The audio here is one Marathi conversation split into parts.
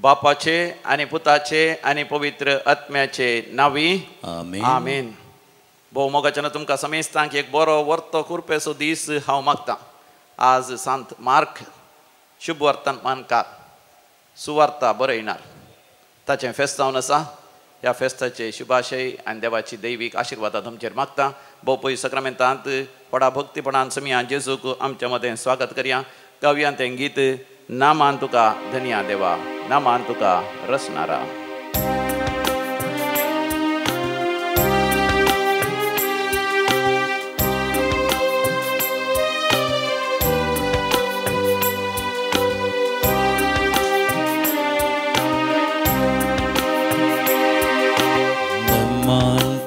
बापाचे आणि पुताचे आणि पवित्र आत्म्याचे नावी आमेन. आमेन. भोव मोगाच्यान तुमकां समेस्तांक एक बरो वर्तो कुरपेचो दीस हांव मागतां. आज सांत मार्क शुभ वर्तमानकार सुवार्ता बरयणार ताचें फेस्त जावन आसा. ह्या फेस्ताचे शुभाशय आनी देवाची दैवीक आशिर्वादां तुमचेर मागता. भोव पयस सक्रामेंतांत व्हडा भक्तीपणान समिया जेजूक आमच्या मदें स्वागत करया. गावयां तें गीत नामान तुका धन्या देवा, नामान तुका रसनारा.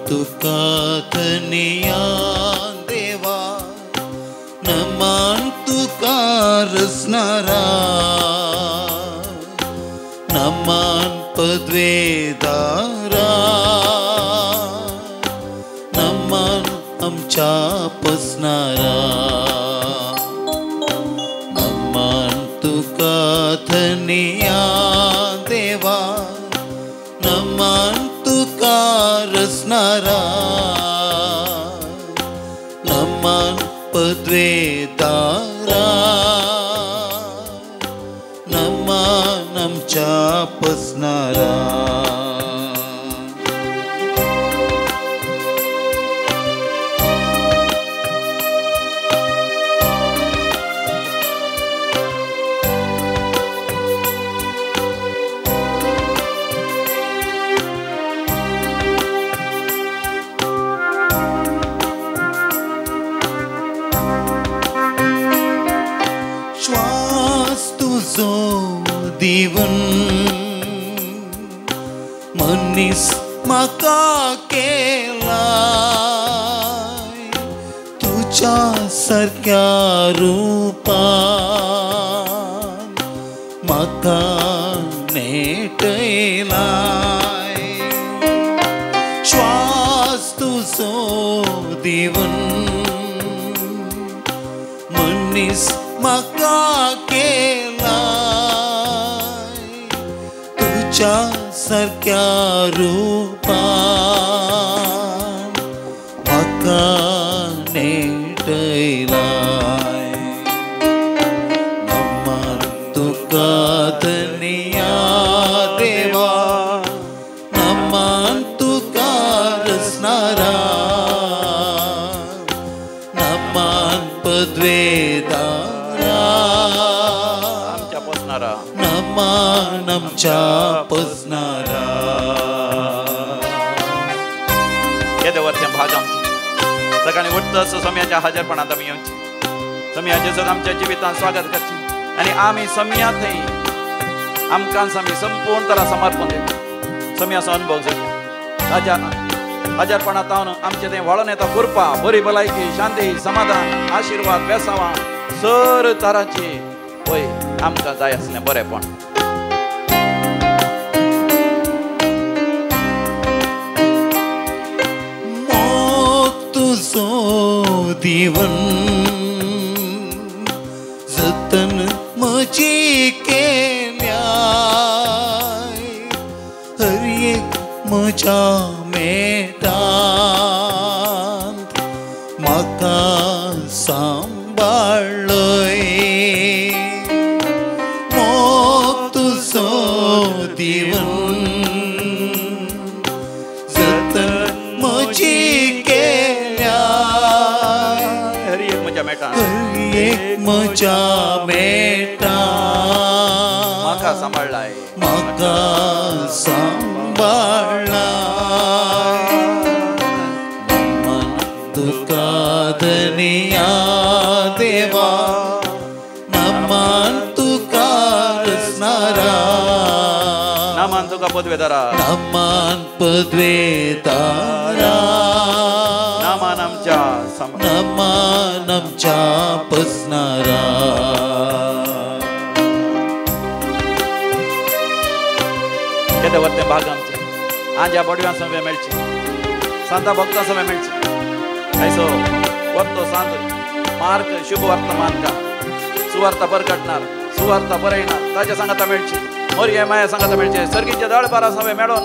तुका धन्या देवा, नमन तुका रसनारा, नमन पदवेदारा, नमन आमच्या पसनारा. नमन तुका धन्या देवा, नमन तुका रसनारा, नमन पदवेदारा, नमन आमच्या पसनारा. दिवन मनीस म्हाका केलाय, तुझ्या सारक्या रूपान म्हाका नेटयलाय. श्वास तुजो दिवन मनीस म्हाका तुझ्या सारक्या रूपान म्हाका नेटयलाय. नमन तुका धन्या देवा, नमन तुका रसनारा, नमन पदवेदारा, आमच्या पसनारा, नमन आमच्या पसनारा. येदे वर्षां भाग आमचे सकाळी उठतच सम्याच्या हजरपणांत आमी येवची. सम्या जेजूक आमच्या जिवितांत स्वागत करची आनी आमी सम्या थंय आमकां आमी संपूर्ण तरा समर्पण दिता. सम्याचो अनुभव जाता ताज्या हजरपणांत हांव आमचें तें वळोन येता कृपा, बरी भलायकी, शांती, समाधान, आशिर्वाद, बेसांवां सर तरांची पळय आमकां जाय आसलें बरेंपण. तुझो दिवन जतन म्हजी केल्याय, हर एक म्हज्या मेटांत म्हाका सांबाळ्ळय. मोग तुजो दिवन जतन म्हजी एक म्हज्या मेटा म्हाका सांबाळ्ळाय, म्हाका सांबाळ्ळाय. नमन तुका धन्या देवा, नमन तुका रसनारा, नमन तुका पदवेदारा, नमन पदवेदारा, नमन आमच्या नमन आमच्या पसनारा. येदे वर्ते भाग आमचे आंज्या बडव्यां समय मेळची, सांता भक्तां समय मेळची. आयचो वर्तो सांत मार्क शुभ वर्तमानकार सुवार्ता परगटणार, सुवार्ता बरयणार ताच्या सांगाता मेळची. मोरये माया सांगाता मेळचे सर्गीचे दळपारा सवे मेळोन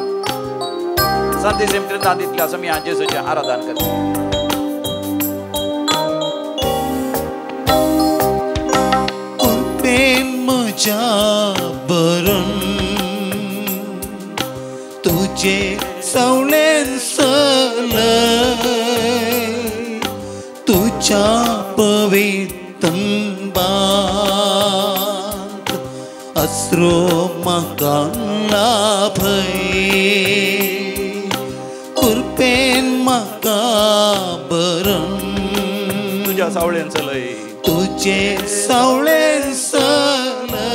संती सिमक्रिंदा दितल्या समी आज जेसूचे आराधन करते कृपेन म्हज्या बरन तुझे सवळेन सलय तुझ्या पवित्रंबात अस्रो म्हाका लाभय कृपेन म्हाका बरन तुझ्या सावळेन चलय तुझे सवळेन सलय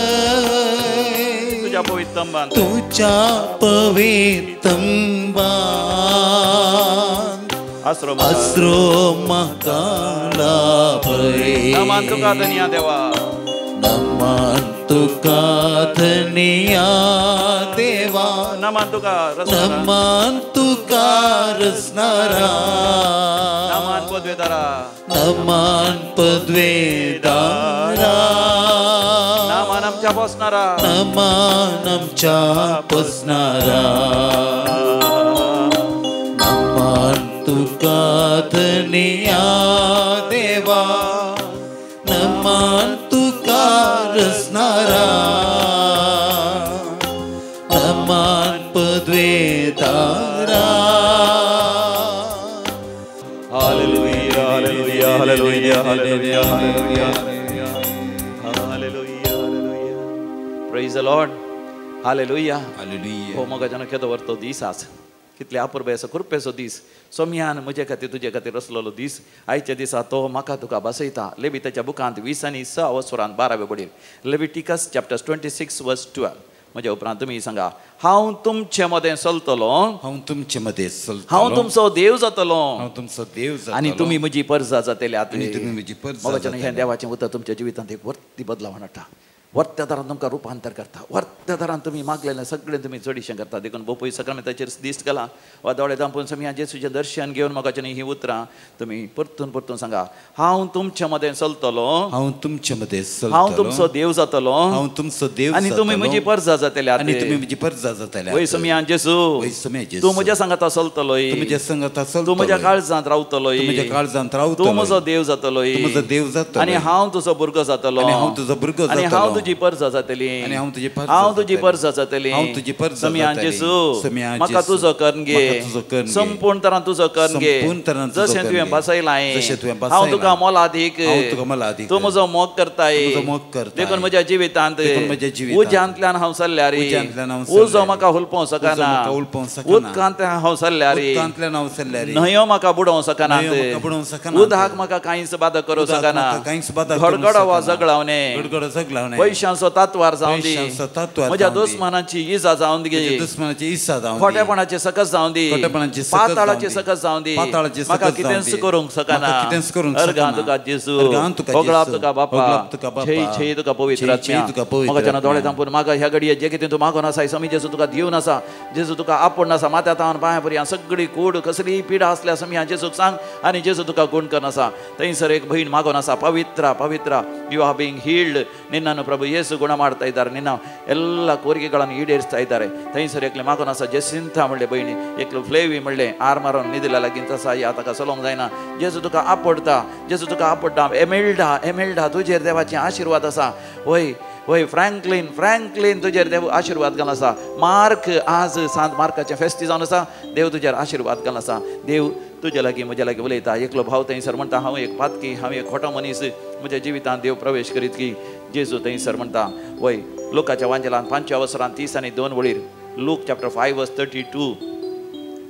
तुझ्या पवित्रंबान तुझ्या पवित्रंबात आश्रम अस्रो म्हाका लाभय नमन तुका धन्या देवा नमन तुका धन्या देवा नमन तुका नमन तुका रचणारा नमन पदवेदारा नमन पदवेदारा नमन आमच्या बसणारा नमन आमच्या बसणारा नमन तुका धन्या देवा नमन तुका रचणारा नमन पदवेदारा hallelujah hallelujah hallelujah hallelujah hallelujah hallelujah praise the lord hallelujah hallelujah हो मग जन केदो वरतो दीस आज कितले अपुरबेसो कृपेचो दीस सोम्यान म्हजे खातीर तुजे खातीर रचलेलो दीस आयच्या दिसा तो म्हाका तुका बसयता लेविताच्या बुकांत 20 आनी 6 वसरांत 12 बडीर लेविटिकस चॅप्टर 26 वर्स 12 म्हज्या उपरांत तुमी सांगा हांव तुमचे मदें चलतलो हांव तुमचे मध्ये चलतलो हांव तुमचो देव जातलो हांव तुमचो देव जातलो आनी तुमी म्हजी परजा जातल्यात आनी तुमी म्हजी परजा मग जातले. हें देवाचें उतर तुमच्या जिवितांत एक वर्ती बदलावण हाडटा वर्त्या दरान तुमकां रुपांतर करता वर्त्या दरान तुमी मागलेलें सगळें तुमी चडशें करता देखून बोपय सक्रमेताचेर दीस गेला वा दोळे दांपून समी जेसूचें दर्शन घेवन म्हाका ही उतरां तुमी परतून परतून सांगा हांव तुमचे मदें चलतलो हांव तुमचे मध्ये हांव चलतलो तुमचो देव जातलो हांव तुमचो देव आनी तुमी म्हजी परजा जातल्यात आनी तुमी म्हजी परजा जातल्या वय समी जेसू वय समय जेसू तूं म्हज्या सांगाता चलतलोय तूं म्हज्या संगता चलतलो तूं म्हज्या काळजांत रावतलोय तूं म्हज्या काळजांत रावतलो तूं म्हजो देव जातलोय तूं म्हजो देव जातलो आनी हांव तुजो भुरगो जातलो आनी हांव तुजो भुरगो आनी जातलो हांव तुजी परजा जातली आनी हांव तुजी परजा हांव तुजी जातली. परजा जातली हांव तुजी परजा समियान जातली. जेसू समियान म्हाका जेसू. तुजो कर्ण घे म्हाका तुजो कर्ण घे. संपूर्ण तरान तुजो कर्ण घे संपूर्ण तरान तुजो जशें कर्ण तुवें घे. बसयलां जशें तुवें हांव बसयलां. तुका मोलादीक हांव तुका मोलादीक तूं म्हजो मोग करताय तूं म्हजो मोग करताय. देखून म्हज्या जिवितांत देखून म्हज्या जिवितांत उज्यांतल्यान हांव चल्ल्यार उज्यांतल्यान हांव चल्ल्यार उजो म्हाका हुलपो उजो सकना म्हाका हुलपो सकना. उदकांत हांव चल्ल्यार उदकांतल्यान हांव चल्ल्यार न्हंयो म्हाका बुडोवं सकना न्हंयो म्हाका बुडोवं सकनात. उदकाक म्हाका कांयच बाधा करूं उदकाक सकना म्हाका कांयच बाधा करूं गडगडो वा सकना. जगलावणे गडगडो जगलावणे. पयशांचो तातवार जावं दी पयशांचो तातवार म्हज्या जावं दी. दुस्मानाची इजा जावं दी म्हज्या दुस्मनाची इसा जावं दी. खोटेपणाचे सकस जावं दी खोटेपणाचे सकस पाताळाचे जावं दी. सकस जावं दी पाताळाचे म्हाका सकस जावं कितेंच दी. करूंक सकना म्हाका कितेंच करूंक अर्गां सकना. तुका जेसू अर्गां तुका होगळाप जेसू. तुका बापा होगळाप तुका बापा. छय छय तुका पवित्र छय आत्म्या तुका पवित्र म्हाका जेन्ना दोळे आत्म्या. तांपून म्हाका ह्या घडये जे कितें तूं मागून आसा समी जेसू तुका दिवन आसा जेसू तुका आपूण आसा माथ्या तावन पांया पर्यंत सगळी कूड कसली पिडा आसल्या समी हांव जेसूक सांग आनी जेसू तुका गुण करन आसा थंयसर एक भयण मागोन आसा पवित्रा पवित्रा यू आर बीइंग ಹೀಲ್ಡ್ ನಿನ್ನನ್ನು ಪ್ರಭು ಯೇಸು ಗುಣ ಮಾಡ್ತಾ ಇದ್ದಾರೆ ನಿನ್ನ ಎಲ್ಲ ಕೋರಿಕೆಗಳನ್ನು ಈಡೇರಿಸ್ತಾ ಇದ್ದಾರೆ ಥೈಸರ್ एकले मागोन आसा जेसिंथा म्हणले बहिणी एकलो फ्लेवी म्हणले आर मारून निदिला लागीन तसा या ताका चलोंक जायना जेसू तुका आपडता जेसू तुका आपडटा एमेल्डा एमेल्डा तुजेर देवाचे आशिर्वाद आसा वय वय फ्रँकलिन फ्रँकलिन तुजेर देव आशिर्वाद घालून आसा मार्क आज सांत मार्काचें फेस्ती जावन आसा देव तुजेर आशिर्वाद घालून आसा देव तुजे लागीं म्हजे लागीं उलयता एकलो भाव थंयसर म्हणटा हांव एक पातकी हांव एक खोटो मनीस म्हज्या जिवितांत देव प्रवेश करीत की जेजू थंयसर म्हणटा वय लोकाच्या वांजेलांत 5 वसरांत 30 आनी 2 वळीर लूक चॅप्टर 5 वर्स 32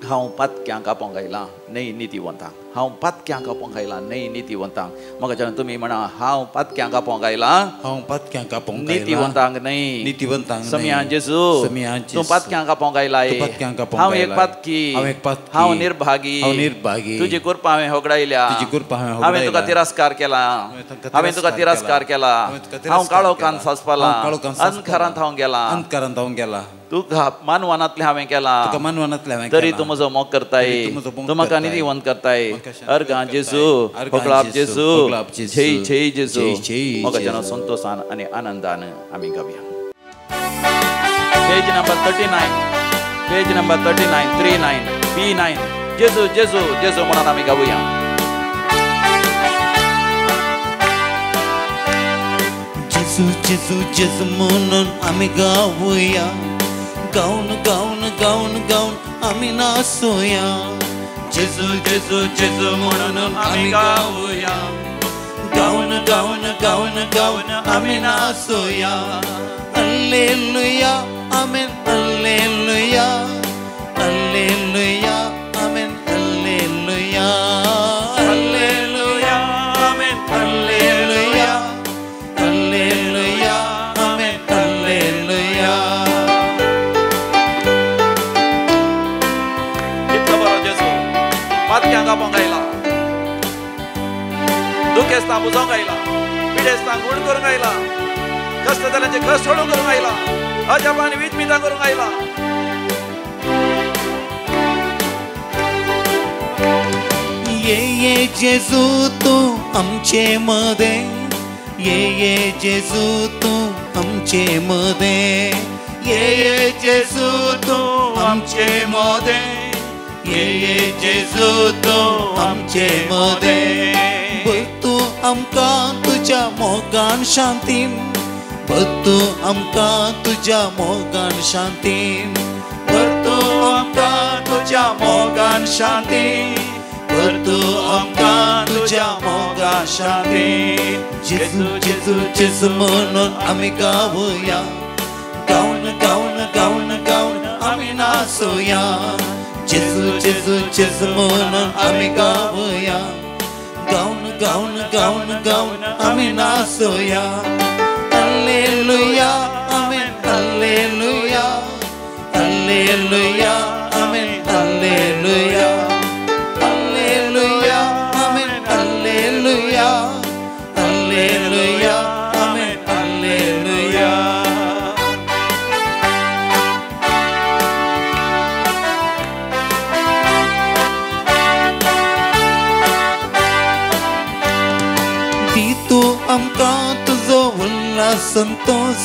हांव पातक्यांक आपोंक आयलां न्हय नितीवंतांक हांव पातक्यांक आपोंक आयलां न्हय नितीवंतांक म्हाका जेन्ना तुमी म्हणा हांव पातक्यांक आपोंक आयलां हांव पातक्यांक आपोंक आयलां नितीवंतांक न्हय नितीवंतांक समियान जेजू समियान जेजू तूं पातक्यांक आपोंक आयलाय तूं पातक्यांक आपोंक हांव एक आयलाय. पातकी हांव एक पातकी. हांव निर्भागी हांव निर्भागी. तुजी कृपा हांवें होगडायल्या तुजी कृपा हांवें हांवें तुका होगडायल्या. तिरस्कार केला हांवें तुका तिरस्कार केला हांवें तुका तिरस्कार हांव काळोखांत केला. सासपाला हांव काळोखांत सासपाला. अंधकारांत हांव गेला अंधकारांत हांव गेला तुका मानवानांतलें हांवें केला तुका मानवानांतलें हांवें तरी केलां. तूं म्हजो मोग करताय तरी तूं म्हजो मोग तूं म्हाका करताय. निधिवंत करताय म्हाका शांती अर्गां करताय. जेजू अर्गां होगळाप जेजू, जेजू होगळाप जेजू. जय जय जेजू जय जय म्हाका जेन्ना जेजू. संतोषान आनी आनंदान आमी गावया page number 39, page number 39, 39, B9. जेजू जेजू जेजू म्हणून आम्ही गाऊया. जेजू जेजू जेजू म्हणून आम्ही गाऊया. गाऊन गाऊन गाऊन गाऊन आम्ही नाचूया. जेजू जेजू जेजू म्हणून आम्ही गाऊया. गाऊन गाऊन गाऊन गाऊन आम्ही नाचूया. हल्लेलुया आमेन हल्लेलुया हल्लेलुया आमेन हल्लेलुया हल्लेलुया आमेन हल्लेलुया हल्लेलुया आमेन हल्लेलुया. इतकं बरं जेजू मातक्यांक गायला, दुखेस्तां बुजोवंक आयला, पिडेस्तां गुण करूंक आयला, कष्ट जाल्यांचे कष्ट सोडून करूंक आयला, अजाप आनी विचमितां करूंक आयला. ये जेजू तू आमचे मध्ये. ये जेजू तू आमचे मध्ये. ये जेजू तू आमचे मध्ये. ये जेजू तू आमचे मध्ये. तू आमकां तुज्या मोगान शांतीन. तू आमकां तुज्या मोगान शांतीन. तू आमकां तुज्या मोगान शांतीन. तू आमकां तुज्या मोगान शांतीन. जेजू जेजू जेजू म्हणून आमी गाऊया. गाऊन गाऊन गाऊन गाऊन आमी नाचूया. जेजू जेजू जेजू म्हणून आमी गाऊया. गाऊन गाऊन गाऊन गाऊन आमी नाचूया. हल्लेलुया आमेन हल्लेलुया हल्लेलुया आमेन हल्लेलुया हल्लेलुया आमेन हल्लेलुया हल्लेलुया आमेन हल्लेलुया. दितू आमकां तुजो उल्हास संतोष.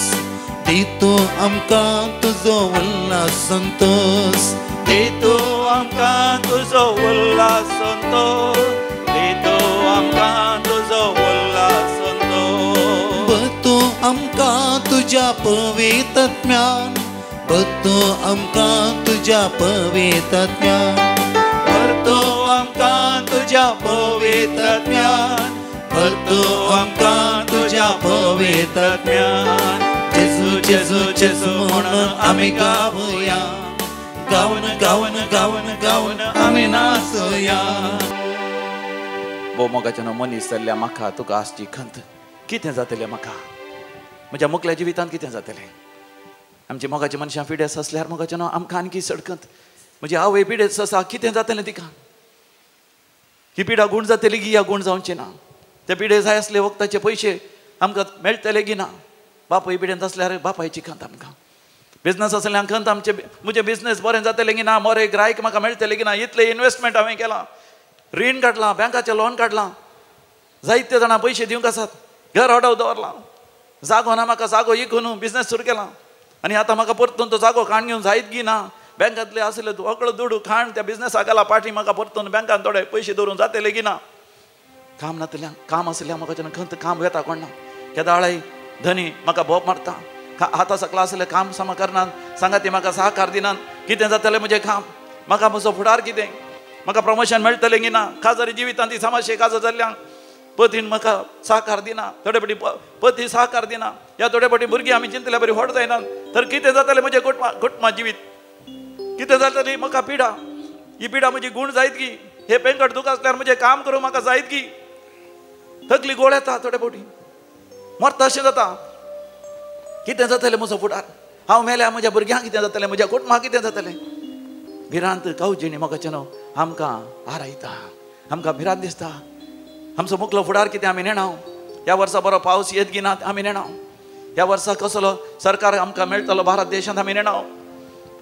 दितू आमकां तुजो उल्हास संतोष. दितू आमकां तुजो उल्हास संतोष. दितू आमकां तुजो उल्हास संतोष. तू आमकां तुज्या पवित्रात्म्यान. तू आमकां तुज्या पवित्रात्म्यान. तू आमकां तुज्या पवित्रात्म्यान. तू आमकां तुज्या पवित्रात्म्यान. जेजू जेजू जेजू म्हणून आमी गाऊया. गाऊन गाऊन गाऊन गाऊन आमी नाचूया. भोव मोगाचें मनीस जाल्ल्या म्हाका तुका आसची खंत. कितें जातलें म्हाका? म्हज्या मुखल्या जिवितांत कितें जातलें? आमची मोगाची मनशां पिडेस आसल्यार मोगाचें आमकां आनकी सडकत. म्हजी आवय पिडेस आसा, कितें जातलें तिका? ही पिडा गूण जातली की ह्या गूण जावचें ना? ते पिडे जाय आसले वखदाचे पयशे आमकां मेळटले की ना? बापूय पिडेंत आसल्यार बापायची खंत आमकां. बिझनस आसल्यार खंत आमचे म्हजें बिझनस बरें जातलें की ना? मोरे गिरायक म्हाका मेळटलें की ना? इतलें इन्वेस्टमेंट हांवें केलां, रीण काडलां, बँकाचें लोन काडलां, जायते जाणां पयशे दिवंक आसात, घर अडव दवरलां, जागो ना म्हाका, जागो इकून बिझनस सुरू केला आनी आतां म्हाका परतून तो जागो खाण घेवन जायत की ना? बँकांतले आसले अकळो दुडू खाण त्या बिझनसाक घाला पाटी, म्हाका परतून बँकान थोडे पयशे दवरून जातले की ना? काम नातल्या, काम आसल्या म्हाका जेन्ना खंत काम येता कोण ना? केदाळाय धनी म्हाका भोप मारता, हाता सकला आसले काम सामा करनात, सांगाती म्हाका सहकार दिनात. कितें जातलें म्हजें काम? म्हाका म्हजो फुडार कितें? म्हाका प्रमोशन मेळटलें की ना? खाजरी जिवितांत ती समाशे काजो जाल्ल्यांक पतीन म्हाका सहकार दिना, थोडे फावटी पती सहकार दिना, ह्या थोडे फावटी भुरगीं आमी चिंतल्या बरी व्हड जायनात, तर कितें जातलें म्हजें कुटुंबा जिवीत? कितें जातली म्हाका पिडा? ही पिडा म्हजी गूण जायत की? हे पेंकट दुख आसल्यार म्हजें काम करूं म्हाका जायत की? तकली गोळ येता, थोडे फावटी मरता अशें जाता. कितें जातलें म्हजो फुडार? हांव मेल्यार म्हज्या भुरग्यांक कितें जातलें? म्हज्या कुटुंबाक कितें जातलें? भिरांत कावजिणी मोगाचें न्हू आमकां आरायता, आमकां भिरांत दिसता. आमचो मुखलो फुडार कितें आमी नेणाव? ह्या वर्सा बरो पावस येत की ना आमी नेणाव? ह्या वर्सा कसलो सरकार आमकां मेळटलो भारत देशांत आमी नेणाव?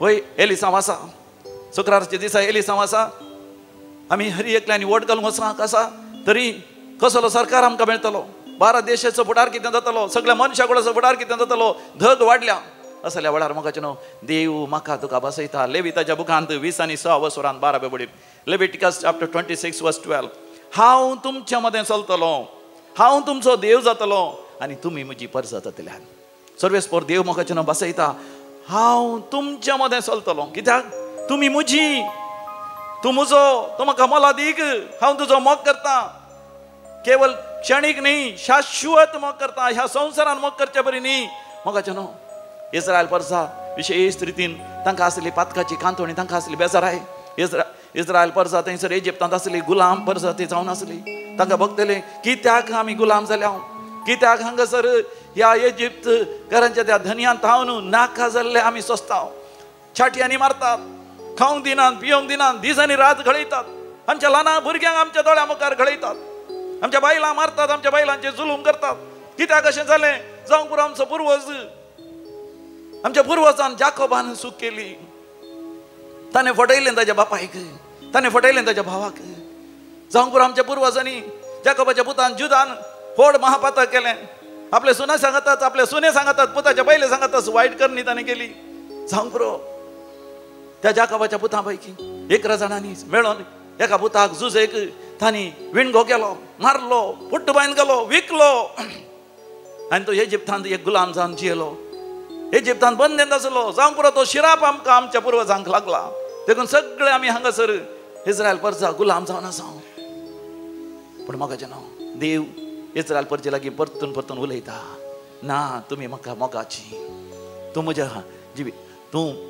वय एलिसांव आसा, शुक्राराच्या दिसा एलिसांव आसा, आमी हरी एकल्यांनी वोट घालूंक वचूंक आसा, तरी कसलो सरकार आमकां मेळटलो? भारत देशाचो फुडार कितें जातलो? सगळ्या मनशा कुळाचो फुडार कितें जातलो? धग वाडल्या, असल्या वेळार मोगाचे न्हू देव म्हाका तुका बसयता. लेविताच्या बुकांत 20 आणि 6 वसरांत 12 बडीत लेविटिकस चॅप्टर 26 वर्स 12 हांव तुमच्या मदें चलतलो, हांव तुमचो देव जातलो आनी तुमी म्हजी परजा जातल्यान. सर्वेस्पर देव मोगाचे न्हू बसयता हांव तुमच्या मदें चलतलो. कित्याक तुमी म्हजी, तूं म्हजो, तूं म्हाका मोला दीक, हांव तुजो मोग करता. केवळ क्षणीक न्ही, शाश्वत मोग करता. ह्या संवसारान मोग करचे बरी न्ही. मोगाचे न्हू इस्रायल परसा विशेष रितीन तांकां आसली पातकाची कांतोणी, तांकां आसली बेजाराय. इस्रायल परसा थंयसर इजिप्तांत आसली गुलाम परसा ती जावन आसली. तांकां बगतले कित्याक आमी गुलाम जाल्या, कित्याक हांगासर ह्या इजिप्त घरांच्या त्या धनयांत हांव नाका जाल्ले आमी सोंसता. छाटयांनी मारतात, खावंक दिनात, पियोंक दिनात, दीस आनी रात घडयतात. आमच्या ल्हान भुरग्यांक आमच्या दोळ्या मुखार घडयतात. आमच्या बायलां मारतात, आमच्या बायलांचे जुलूम करतात. कित्याक अशें जालें? जावंक पुरो आमचो पुर्वज, आमच्या पुर्वजान जाकोबान चूक केली. ताणें फटयलें ताच्या बापायक, ताणें फटयलें ताच्या भावाक. जावंक पुरो आमच्या पुर्वजांनी जाकोबाच्या पुतान जुदान व्हड महापातक केलें. आपले सुने सांगतात, आपले सुने सांगतात, पुताच्या बायले सांगतात वायट करणी ताणें केली. जावंक पुरो त्या जाकोबाच्या पुतां पैकी 11 जाणांनी मेळोन एका पुताक झुजेक तांणी विणगो केलो, मारलो, पुट्ट बांद गेलो, विकलो आनी तो इजिप्तांत एक गुलाम जावन जियेलो. इजिप्तांत बंदेंत आसलो. जावंक पुरो तो शिराप आमकां आमच्या पुर्वजांक लागला. देखून सगळे आमी हांगासर इस्रायल परजा गुलाम जावन आसा. पूण मोगाचें न्हू देव इस्रायल परजे लागीं परतून परतून उलयता. ना, तुमी म्हाका मोगाची, तूं म्हज्या जिवीत,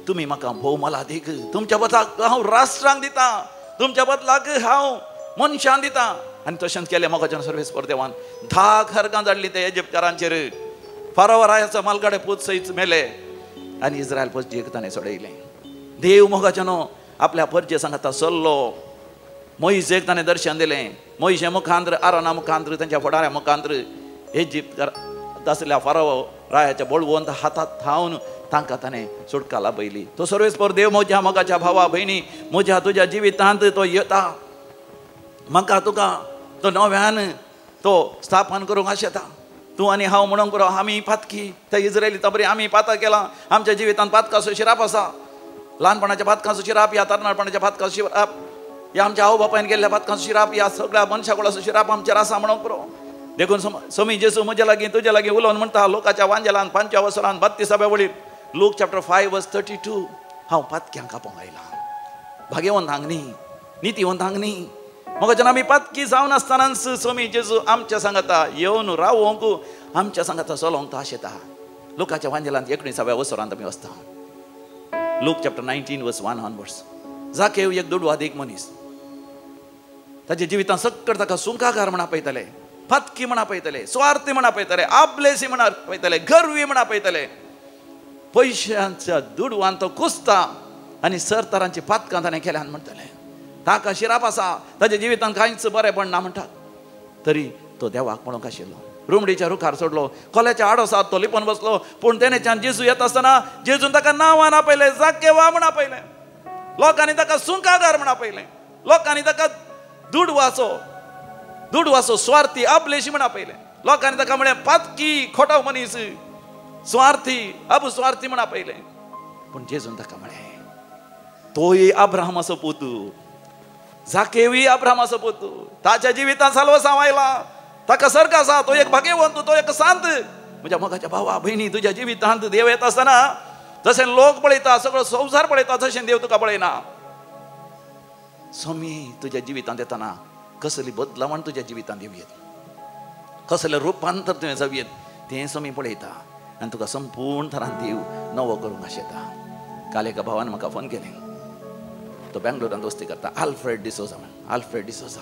तुमी म्हाका भोव मोला दीक. तुमच्या बदलाक हांव राष्ट्रांक दिता, तुमच्या बदलाक हांव मनशांक दिता. आनी तशेंच केलें मोगाचें सर्वेस्पर देवान. 10 खरगां धाडलीं ते इजिप्तकारांचेर. फाराव रायाचो मालगाडे पूत सयत मेले आनी इस्रायल परजेक ताणें सोडयलें. देव मोगाचें न्हू आपल्या परजे सांगता चल्लो. मोइजेक ताणें दर्शन दिलें. मोइजे मुखांत्र, आरोना मुखांत्र, तांच्या फुडाऱ्या मुखांत्र इजिप्त आसल्या फाराव रायाच्या बळवंत हातांत थावन तांकां ताणें सुटका लाभयली. तो सर्वेस्पर देव म्हज्या मोगाच्या भावा भयणी, म्हज्या तुज्या जिवितांत तो येता. म्हाका तुका तो नव्यान तो स्थापन करूंक आशेता. तूं आनी हांव म्हणूंक पुरो आमी पातकी, त्या इस्रायलींता बरी आमी पातां केलां. आमच्या जिवितांत पातकाचो शिराप आसा. ल्हानपणाच्या पातकाचो शिराप, या तरणाटपणाच्या पातकाचो शिराप, या आमच्या आवय बापायन केल्ल्या पातकाचो शिराप, या सगळ्या मनशाकुळाचो शिराप आमचेर आसा म्हणूंक पुरो. देखून समी जेसू म्हज्या लागीं तुज्या लागीं उलोवन म्हणटा लोकाच्या वांजेलान 5 वसरान 32 वळीर लूक चॅप्टर 5 वर्स 32 हांव पातक्यांक आपोवंक आयलां. भाग्यवंतांक न्ही, नितीवंतांक न्ही. मोगाच्यान आमी पातकी जावन आसतनाच स्वामी जेजू आमच्या सांगता येवन रावोंक, आमच्या सांगता चलोवंक तो आशेता. लोकाच्या वांजेलांत 19व्या वसरांत आमी वचता. लूक चॅप्टर 19 वर्स 1 ऑनवर्ड्स. जाकेव एक दुडवादीक मनीस. ताच्या जिवितांत सक्कड ताका सुंकाकार म्हणा पळयतले, पातकी म्हणा पळयतले, स्वार्थी म्हणा पळयतले, आपलेसी म्हणा पळयतले, गर्वी म्हणा पळयतले. पयशांच्या दुडवान तो कुसता आनी सरतारांची पातकां ताणें केल्यान म्हणटले. ताका शिराप आसा, ताच्या जिवितांत कांयच बरेंपण ना म्हणटात. तरी तो देवाक म्हणूंक आशिल्लो. रुमडीच्या रुखार सोडलो. खोल्याच्या आडोसात तो लिपोवन बसलो. पूण तेणेच्यान जेजू येता आसतना जेजून ताका नांवां आपयलें, जाकेवा म्हण आपयलें. लोकांनी ताका सुंकागार म्हण आपयलें. लोकांनी ताका दुडवासो स्वार्थी आपलेशी म्हण आपयलें. लोकांनी ताका म्हळें पातकी, खोटो मनीस, स्वार्थी, अपस्वार्थी म्हण आपयलें. पूण जेजून ताका म्हळें तोय अब्राहमाचो पुतू, जाकेवूय अब्राहमाचो पुतू. ताच्या जिवितांत साल्वसांव आयला. ताका सर्ग आसा. तो एक भाग्यवंत, तो एक सांत. म्हज्या मोगाच्या भावा भयणी, तुज्या जिवितांत देव येता आसतना जशें लोक पळयता, सगळो संवसार पळयता, तशें देव तुका पळयना. स्वामी तुज्या जिवितांत येतना कसली बदलावण तुज्या जिवितांत येवयेत, कसलें रुपांतर तुवें जावयेत तें स्वामी पळयता. आनी तुका संपूर्ण तरान देव नवो करूंक आशेता. काल एका भावान म्हाका फोन केलें. तो बेंगलोरांत वस्ती करता. आल्फ्रेड डिसोजा म्हणून. आल्फ्रेड डिसोजा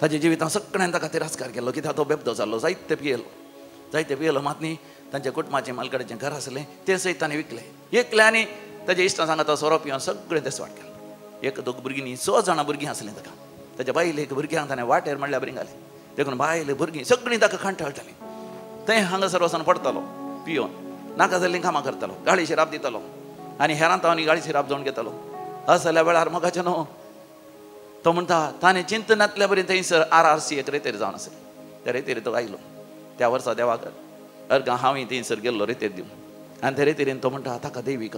ताच्या जिवितांत सगळ्यांनी ताका तिरस्कार केलो. कित्याक तो बेबदो जाल्लो, जायते पियेलो. मात न्ही तांच्या कुटुंबाचें मालगाडेचें घर आसलें तें सयत ताणें विकलें आनी ताच्या इश्टां सांगता सोरो पिवन सगळें देसवाट केलें. 1-2 भुरगीं न्ही, 6 जाणां भुरगीं आसलीं ताका. ताच्या बायलेक भुरग्यांक ताणें वाटेर म्हणल्यार बरी घालें. देखून बायल भुरगीं सगळीं ताका खांटाळटालीं. तें हांगासर वचून पडतालो पियोन, नाका जाल्लीं कामां करतालो, गाळी शिराप दितालो आनी हेरांत आनी गाळी शिराप जावन घेतालो. असल्या वेळार मोगाचें न्हू तो म्हणटा ताणें चिंत नातल्या बरी थंयसर RRC एक रेतेर जावन आसली. त्या रेतेर तो आयलो. त्या वर्सा देवाक अर्गां हांवूय थंयसर गेल्लो रेतेर दिवंक. आनी ते रितीन तो म्हणटा ताका दैवीक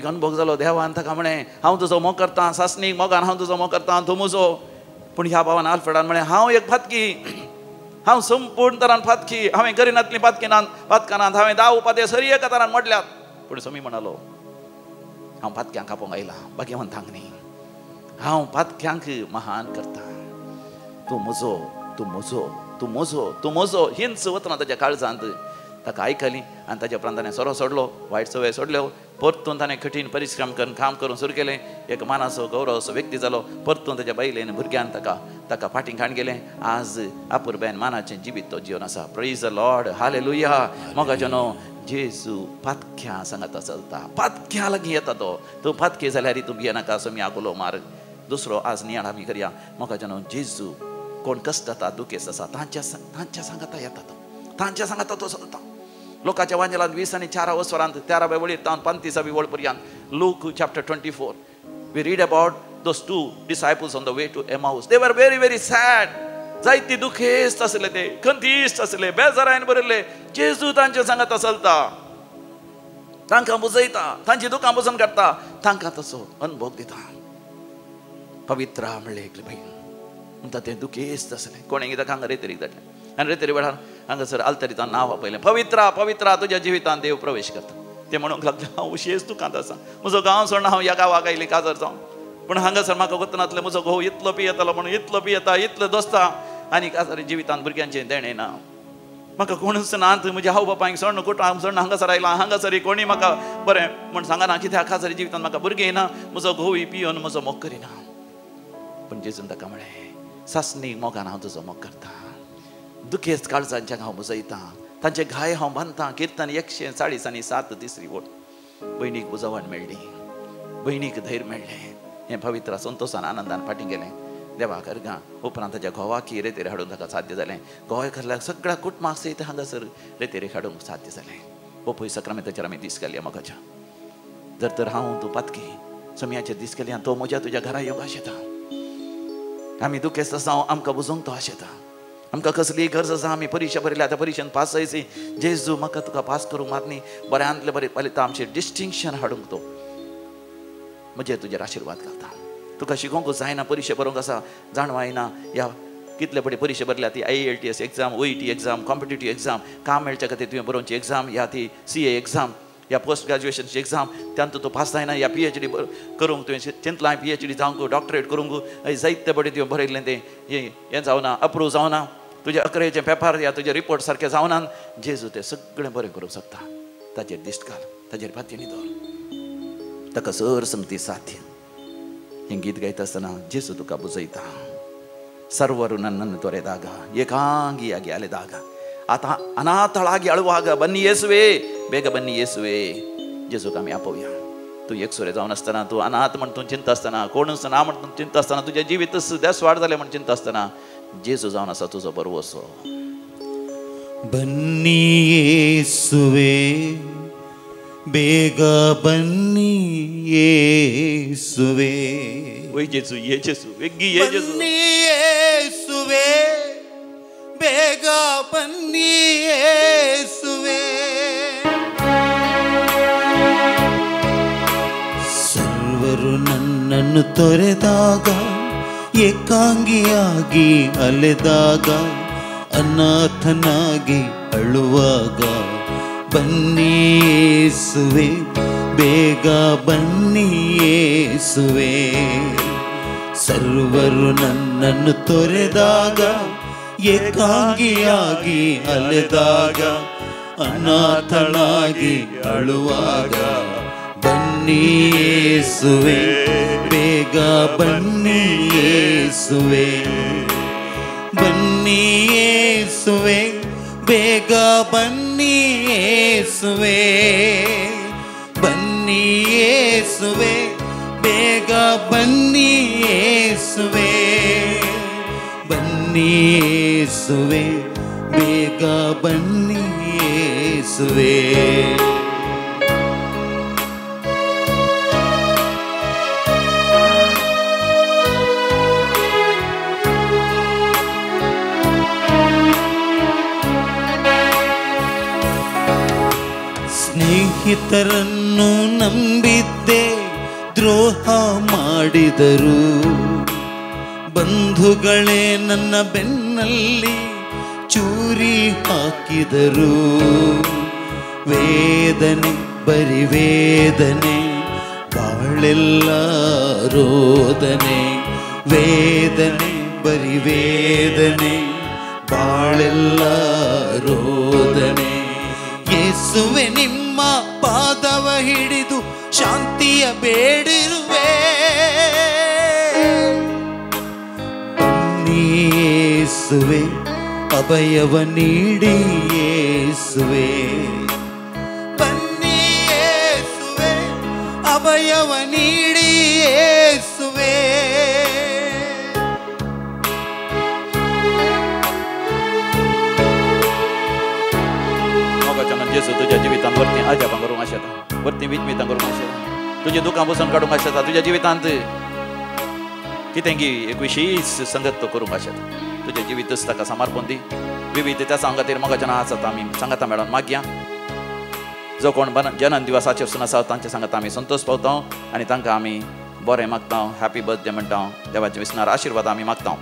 अनुभव जालो देवान ताका म्हळें हांव तुजो मोग करतां सासणीक मोगान हांव तुजो मोग करतां तूं म्हजो. पूण ह्या भावान आल्फ्रेडान म्हळें हांव एक फातकी हांव संपूर्ण तरान फातकी हांवें गरिनांतली फातकानात हांवें 10 उपाध्याय सरी एका तरान मोडल्यात. पूण समी म्हणालो हांव फातक्यांक आपोवंक आयला भाग्यवंतांक न्ही हांव फातक्यांक महान करता. तूं म्हजो तूं म्हजो तूं म्हजो तूं म्हजो हिंच वतना ताच्या काळजांत ताका आयकली आनी ताच्या उपरांत ताणें सोरो सोडलो वायट सवय सोडल्यो. परतून ताणें कठीण परिश्रम करून काम करून सुरू केलें. एक मानाचो गौरवसो व्यक्ती जालो. परतून ताच्या बायलेन भुरग्यान ताका फाटीं खाण गेलें. आज आपुरब्यान मानाचें जिवीत तो जीवन आसा. Praise the lord hallelujah. मोगाचेनो जेजू फातक्यां सांगाता चलता फातक्यां लागीं येता तो. तूं फातके जाल्यार तूं भियेनाका असो मी आगोलो मार्ग. दुसरो आज नियाळ आमी करया. मोगाचेनो जेजू कोण कश्टाता दुखेस्त आसा तांच्या सांगाता येता तो तांच्या सांगाता तो चलता. लोकांच्या वांजेलांत 20 आनी 4 वसरांत 13व्या वळीर तावन 35व्या वळ पर्यंत look chapter 24 we read about those 2 disciples on the way to Emmaus. They were very very sad. जायती दुखेस्त आसले ते खंतिश्ट आसले बेजारान भरिल्ले. जेजू तांच्या सांगाता चलता तांकां बुजयता तांची दुखां बसून काडटा तांकां तसो अनुभव दिता. पवित्रा म्हणले एक बहीण म्हणटा ते दुखेस्त आसले. कोणें कित्याक हांगा रेतरीक धाडलें आनी रेतरी वेळार हांगासर आल्तरीतान नांव आपयलें पवित्रा पवित्रा तुज्या जिवितांत देव प्रवेश करता. ते म्हणूंक लागले हांव उशेच दुखांत आसा म्हजो गांव सोडून हांव ह्या गांवाक आयलें काजर जावन. पूण हांगासर म्हाका वतनातले म्हजो घोव इतलो पियेतालो म्हणून इतलो पियेता इतलो दोसता आनी काजर जिवितांत भुरग्यांचें देणें ना. म्हाका कोणूच ना म्हज्या हांव बापायक सोडून कुटुंब सोडून हांगासर आयलां. हांगासर कोणी म्हाका बरें म्हण सांगना कित्याक काजर जिवितांत म्हाका भुरगें ना म्हजो घोवूय पियोन म्हजो मोग करिना. पूण जेजून ताका म्हळें सासणीक मोगान हांव तुजो मोग करता. दुखेस्त काळजांच्याक हांव बुजयता तांचे घाय हांव बांदतां. किर्तन 140 आनी 7 तिसरी वळ. भयणीक बुजवण मेळ्ळी भयणीक धैर्य मेळ्ळें. हें पवित्र संतोशान आनंदान फाटीं गेलें देवाक अर्गां. उपरांत ताच्या घोवाकी रेतेर हाडून ताका साध्य जालें. गोंयकारल्या सगळ्या कुटुंबाक सयत हांगासर रेतेर हाडूंक साध्य जालें. ओपय सक्रामेंताचेर आमी दीस केल्या मोगाच्या. जर तर हांव तूं पातकी समियाचेर दीस केली आनी तो म्हज्या तुज्या घरा येवंक आशेता. आमी दुखेस्त आसा आमकां बुजोवंक तो आशेता. आमकां कसली गरज आसा आमी परिक्षा भरल्या त्या परिक्षेन पास जायची. जेजू म्हाका तुका पास करूंक मागनी बऱ्यांतले बरें फलितां आमचें डिस्टिंक्शन हाडूंक तो म्हजे तुजेर आशिर्वाद घालता. तुका शिकोवंक जायना परिक्षा बरोवंक आसा जाणवा येना ह्या कितले बरें परिक्षा भरल्या ती IELTS exam OET exam competitive exam काम मेळच्या खातीर तुवें बरोवची एग्जाम ह्या ती CA एग्जाम ह्या पोस्ट ग्रॅज्युएशनची एग्जाम त्यान तूं पास जायना ह्या PhD करूंक तुवें चिंतलां PhD जावंक डॉक्टरेट करूंक जायते बरें तुवें बरयल्लें तें हें जावना अप्रूव जावना. तुजे 11वेचे पेपर या तुजे रिपोर्ट सारके जावनान. जेजू तें सगळें बरें करूंक शकता. ताचेर दिश्ट घाल ताचेर फातीं दवर ताका सर संगती साध्य. हें गीत गायता आसतना जेजू तुका बुजयता. ಸರ್ವರು ನನ್ನನ್ನು ತೊರೆದಾಗ ಏಕಾಂಗಿಯಾಗಿ ಅಲೆದಾಗ ಅನಾಥಳಾಗಿ ಅಳುವಾಗ ಬನ್ನಿ ಯೇಸುವೆ ಬೇಗ ಬನ್ನಿ ಯೇಸುವೆ जेजूक आमी आपोवया. तूं एकसुरे जावन आसतना तूं अनाथ म्हण तूं चिंता आसतना कोणूच ना म्हण तूं चिंता आसतना तुजें जिवीत देसवाड जालें म्हण चिंता आसतना जेजू जावन आसा तुजो बरवसो. बन्नी येसुवे ಬೇಗ ಬನ್ನಿ ಯೇಸುವೆ ಓಯ್ ಜೇಸು ಯೇ ಜೇಸು ವೆಗ್ಗಿ ಯೇ ಜೇಸು ಬನ್ನಿ ಯೇಸುವೆ ಬೇಗ ಬನ್ನಿ ಯೇಸುವೆ ಸರ್ವರು ನನ್ನನ್ನು ತೊರೆದಾಗ ಏಕಾಂಗಿಯಾಗಿ ಅಲೆದಾಗ ಅನಾಥನಾಗಿ ಅಳುವಾಗ ಬನ್ನಿ ಯೇಸುವೆ ಬೇಗ ಬನ್ನಿ ಯೇಸುವೆ ಸರ್ವರು ನನ್ನನ್ನು ತೊರೆದಾಗ ಏಕಾಂಗಿಯಾಗಿ ಅಲೆದಾಗ ಅನಾಥಳಾಗಿ ಅಳುವಾಗ ಬನ್ನಿ ಯೇಸುವೆ ಬೇಗ ಬನ್ನಿ ಯೇಸುವೆ ಬನ್ನಿ ಯೇಸುವೆ ಬೇಗ ಬನ್ನಿ ಯೇಸುವೆ ಬನ್ನಿ ಯೇಸುವೆ ಬೇಗ ಬನ್ನಿ ಯೇಸುವೆ ಬನ್ನಿ ಯೇಸುವೆ ಬೇಗ ಬನ್ನಿ ಯೇಸುವೆ ಸ್ನೇಹಿತರನ್ನು ನಂಬಿದ್ದೆ, ದ್ರೋಹ ಮಾಡಿದರು. ಬಂಧುಗಳೇ ನನ್ನ ಬೆನ್ನಲ್ಲಿ ಚೂರಿ ಹಾಕಿದರು. ವೇದನೆ ಬರಿ ವೇದನೆ, ಬಾಳೆಲ್ಲ ರೋದನೆ. ವೇದನೆ ಬರಿ ವೇದನೆ, ಬಾಳೆಲ್ಲ ರೋದನೆ. ಯೇಸುವೆ ನಿಮ್ಮ ಪಾದವ ಹಿಡಿದು ಶಾಂತಿಯ ಬೇಡಿರುವೆ. ಬನ್ನಿ ಯೇಸುವೆ, ಅಭಯವ ನೀಡಿ ಯೇಸುವೆ. ಬನ್ನಿ ಯೇಸುವೆ, ಅಭಯವ ನೀಡಿ ಯೇಸುವೆ. Yesu tuझ्या जीवितांत वरती आजापा करूंक शकता, वरती विचमितां करूंक शकता, तुझे दुखां बसून काडूंक शकता, तुझ्या जिवितांत कितेंगी एक विशेष संगत तो करूंक शकता. तुझे जिवीतच ताका समर्पण दी. विविध त्या सांगातीर मोगाच्या आसात आमी सांगाता मेळोन मागया. जो कोण जन्म दिवसाचे वचून आसा तांचे सांगात आमी संतोष पावता आनी तांकां आमी बरें मागता. हॅपी बर्थडे म्हणटा, देवाचे विस्नार आशिर्वाद आमी मागता.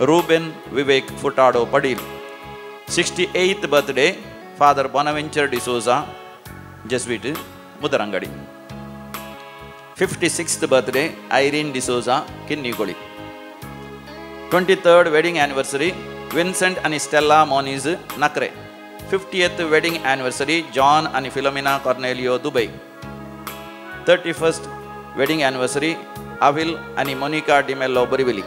रुबेन विवेक फुटाडो पडील, 68th birthday father Bonaventure D'Souza, Jesuit, Mudarangadi. 56th birthday Irene D'Souza, Kinnigoli. 23rd wedding anniversary Vincent आणि Stella Moniz, Nakre. 50th wedding anniversary John आणि फिलोमिना कॉर्नेलियो, दुबई. 31st वेडिंग एनिवर्सरी अविल आणि Monica D'Mello, Borivali.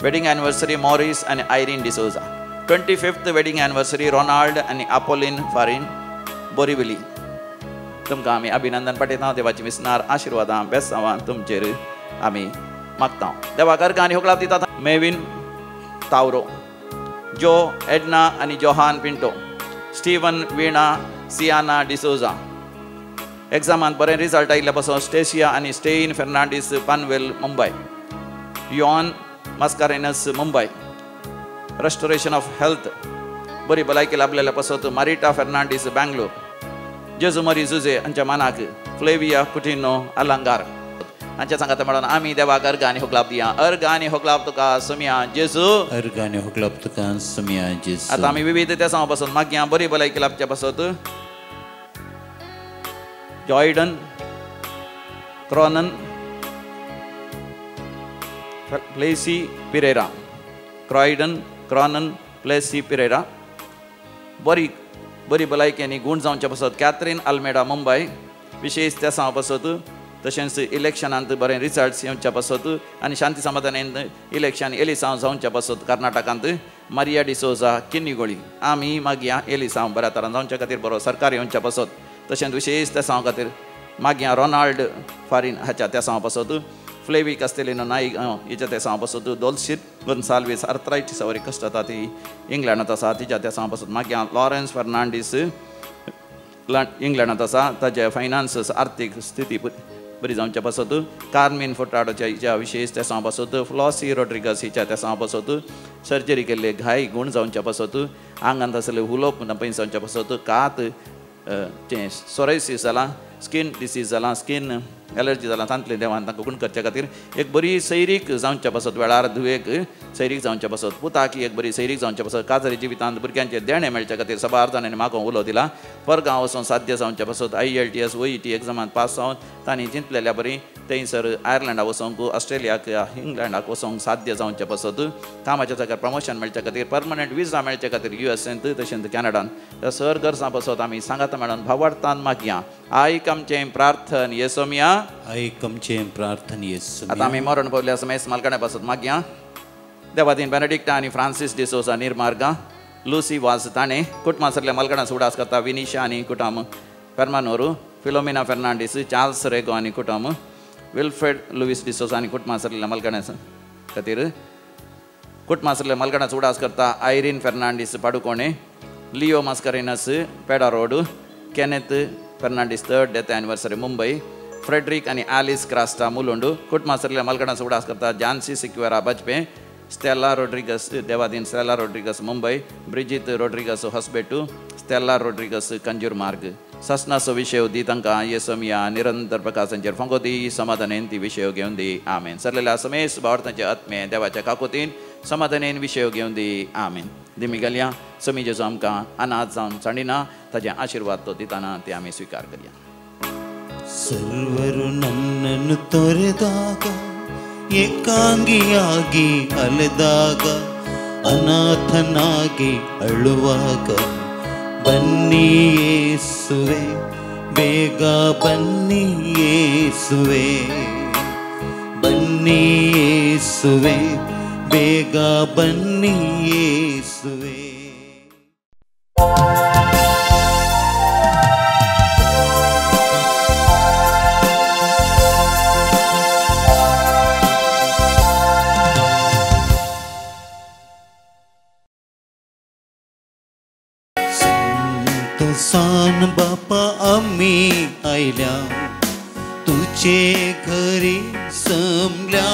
Wedding anniversary Maurice आणि Irene D'Souza. 25th wedding anniversary Ronald आणि अपोलिन फारीन, बोरिवली. तुमकां आमी अभिनंदन पाठयता. देवाची विस्नार आशिर्वादां बेसांवां तुमचेर आमी मागता. देवा गर्ग आनी होगळा दिता. मेविन तावरो, जो एडना आणि Johan Pinto, Steven Veena Siana D'Souza. एग्जामांत बरें रिजल्ट आयिल्ल्या पासून स्टेसिया आणि स्टेइन फेर्नांडीस, पनवेल, मुंबय. यॉन Mascarenhas, Mumbai. Restoration of health, बरी भलायकी लाभलेल्या पासून मारिटा फेर्नांडीस, बँगलोर. जेजू मरी जुजे हांच्या मानाक फ्लेविया कुटिनो, अलंगार. हांच्या सांगात मेळोन आमी देवाक अर्घ आनी होगलाप दिया. अर्घ आनी होगलाप तुका सुमिया जेजू, अर्घ आनी होगलाप तुका सुमिया जेजू. आतां आमी विविध त्या पासून मागया बरी भलायकी लाभच्या पासून Joydon Cronan Placy Pereira, Croydon Cronan Placy Pereira. बरी बरी भलायकी आनी गुण जावच्या पासून कॅथरीन अल्मेडा, मुंबय. विशेष त्या पासून तशेंच इलेक्शनांत बरें रिजल्ट्स येवच्या पासून आनी शांती समाधानान इलेक्शन एलिसांव जावच्या पासून कर्नाटकांत मारिया डिसोजा, किन्नीगोळी. आमी मागया एलिसांव बऱ्या तरान जावच्या खातीर बरो सरकार येवच्या पासून. तशेंच विशेष त्या खातीर मागया रोनाल्ड फारीन हाच्या त्या पासून. फ्लेवी कास्तेलिनो नाईक हिच्या त्या पासून. दोलशीर गोन्साल्वीस, आर्थरायटीस वरी कश्ट जाता ती इंग्लंडांत आसा, तिच्या त्या पासून मागया. लॉरेन्स फर्नांडीस इंग्लंडांत आसा, ताचे फायनान्स आर्थीक स्थिती बरी जावच्या पासून. कार्मिन फोटाडोच्या हिच्या विशेष त्या पासून. फ्लॉसी रोड्रिगस हिच्या त्या पासून. सर्जरी केल्ले घाय गुण जावच्या पासून. आंगांत आसले हुलोप पयस जावच्या पासून. कात सोरायसीस जाला, स्कीन डिसीज जाला, स्कीन एलर्जी जाला, तांतले देवान तांकां गुण करच्या खातीर एक बरी सैरीक जावच्या पासून. वेळार धुवेक सैरीक जावच्या पासून. पुताक एक बरी सैरीक जावच्या पासून. काजरी जिवितांत भुरग्यांचे देणे मेळच्या खातीर सभा अर्जांनी म्हाका उलो दिला. परगांव वचून साध्य जावच्या पासून. IELTS OET एग्जामांत पास जावन तांणी चिंतलेल्या बरी थंयसर आयर्लंडाक वचूंक, ऑस्ट्रेलियाक, इंग्लंडाक वचोंक साध्य जावच्या पासून. कामाच्या जाग्यार प्रमोशन मेळच्या खातीर, परमनंट विजा मेळच्या खातीर USAंत तशेंच कॅनडांत. त्या सर गरजां पासून आमी सांगाता मेळोन भावार्थान मागया. आयक आमचें प्रार्थन येसोमिया, आयक आमचें प्रार्थन येसोमिया. आतां आमी मरण पावल्या समेस मालकाण्या पासून मागया. देवादीन बेनेडिक्टा आनी फ्रांसीस डिसोजा, निर्मार्गा. लुसी वाज ताणें कुटमासरल्या मालकाण्या सुडास करता. विनिशा आनी कुटुंब, पेर्मानोरू. फिलोमिना फेर्नांडीस, चार्ल्स रेगो आनी कुटुंब. विल्फ्रेड लुईस डिसोजा आनी कुटमासरल्या मालकाण्या खातीर. कुटमासरल्या मालकाण्या सुडास करता. Irene Fernandes, Padukone. Leo Mascarenhas, Peddar road. Kenneth Fernandes, 3rd death anniversary, Mumbai. Frederick आणि ॲलिस क्रास्टा, मुलुंड. कुटमासरल्या मालकाण्या सुडास करता. Jancy Sequeira, Bajpe. Stella Rodrigues देवादीन Stella Rodrigues Mumbai, Bridget Rodrigues Hospet, Stella Rodrigues Kanjur Marg. ससनाचो विषय दी तांकां येसमिया निरंतर प्रकाशांचेर फंगोदी समाधानेन ती विषय घेवन दी आमेन. सरलेल्या समेस भावार्थांचे आत्मे देवाच्या काकुतीन समाधानेन विषय घेवन दी आमेन. दिमी गेल्या समी जेजू आमकां अनाथ जावन सांडिना ताजे आशिर्वाद तो दिताना ते आमी स्वीकार करया. ಸರ್ವರು ನನ್ನನ್ನು ತೊರೆದಾಗ ಏಕಾಂಗಿಯಾಗಿ ಅಲೆದಾಗ ಅನಾಥನಾಗಿ ಅಳುವಾಗ ಬನ್ನಿ ಯೇಸುವೆ ಬೇಗ ಬನ್ನಿ ಯೇಸುವೆ ಬನ್ನಿ ಯೇಸುವೆ ಬೇಗ ಬನ್ನಿ ಯೇಸುವೆ. सान बापा आम्ही आयल्या तुझे घरी समल्या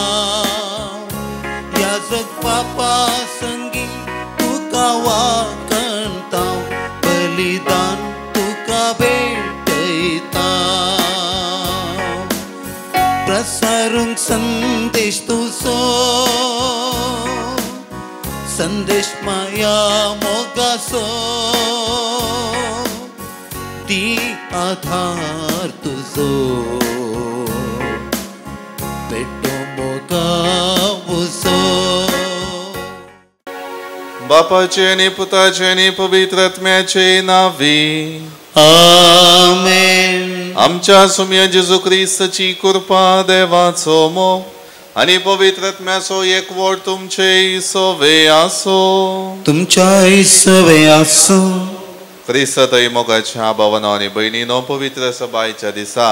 या जग पापा संगी तुका वाकणता बलिदान तुका भेटयता प्रसारूंक संदेश तुझो संदेश माया मोगासो ती आधार तुझो पेटो मोगावसो. बापाचे आणि पुताचे आणि पवित्र आत्म्याचे नावे आमेन. आमच्या सुम्य जेजू ख्रिस्ताची कृपा देवाचो मोग आणि पवित्र आत्म्याचो एकवट तुमचे सोवे आसो. तुमच्या सवे आसो. ख्रिस्ताय मोगाच्या भावना आणि बहिणीनो पवित्र सभायच्या दिसा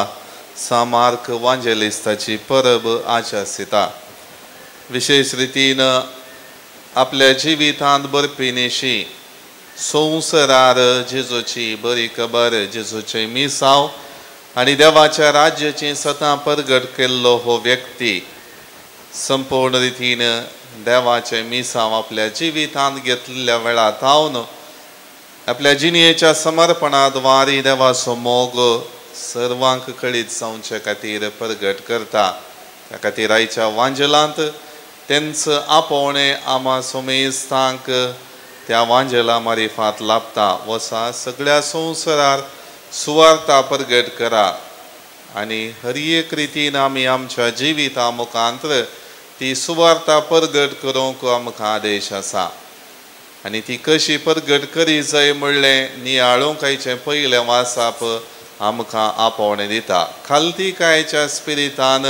सामार्क वांजेलिस्ताची परब आचरता. विशेष रितीन आपल्या जिवितांत बरपिनेशी संवसारार जेजूची बरी खबर जेजूचे मिसाव आणि देवाच्या राज्याची सता परगट केल्लो हो व्यक्ती संपूर्ण रितीन देवाचे मिसाव आपल्या जिवितांत घेतलेल्या वेळा तावन आपल्या जिणेच्या समर्पणात वारी देवाचो मोग सर्वांक कळीत जावचे खातीर परगट करता. त्या खातीर आयच्या वांजलांत तेंच आपोवणे आमा सोमेस्तांक त्या वांजला मारिफात लाभता. वसा सगळ्या संवसारार सुवार्ता परगट करा आणि हर एक रितीन आमी आमच्या जिविता मुखांतर ती सुवार्ता परगट करूंक आमकां आदेश आसा. आणि ती कशी परगट करी जाय म्हणलें नियाळूंक आयचें पयलें वासाप आमकां आपोवणें दिता. खालतीकायेच्या स्पिरितान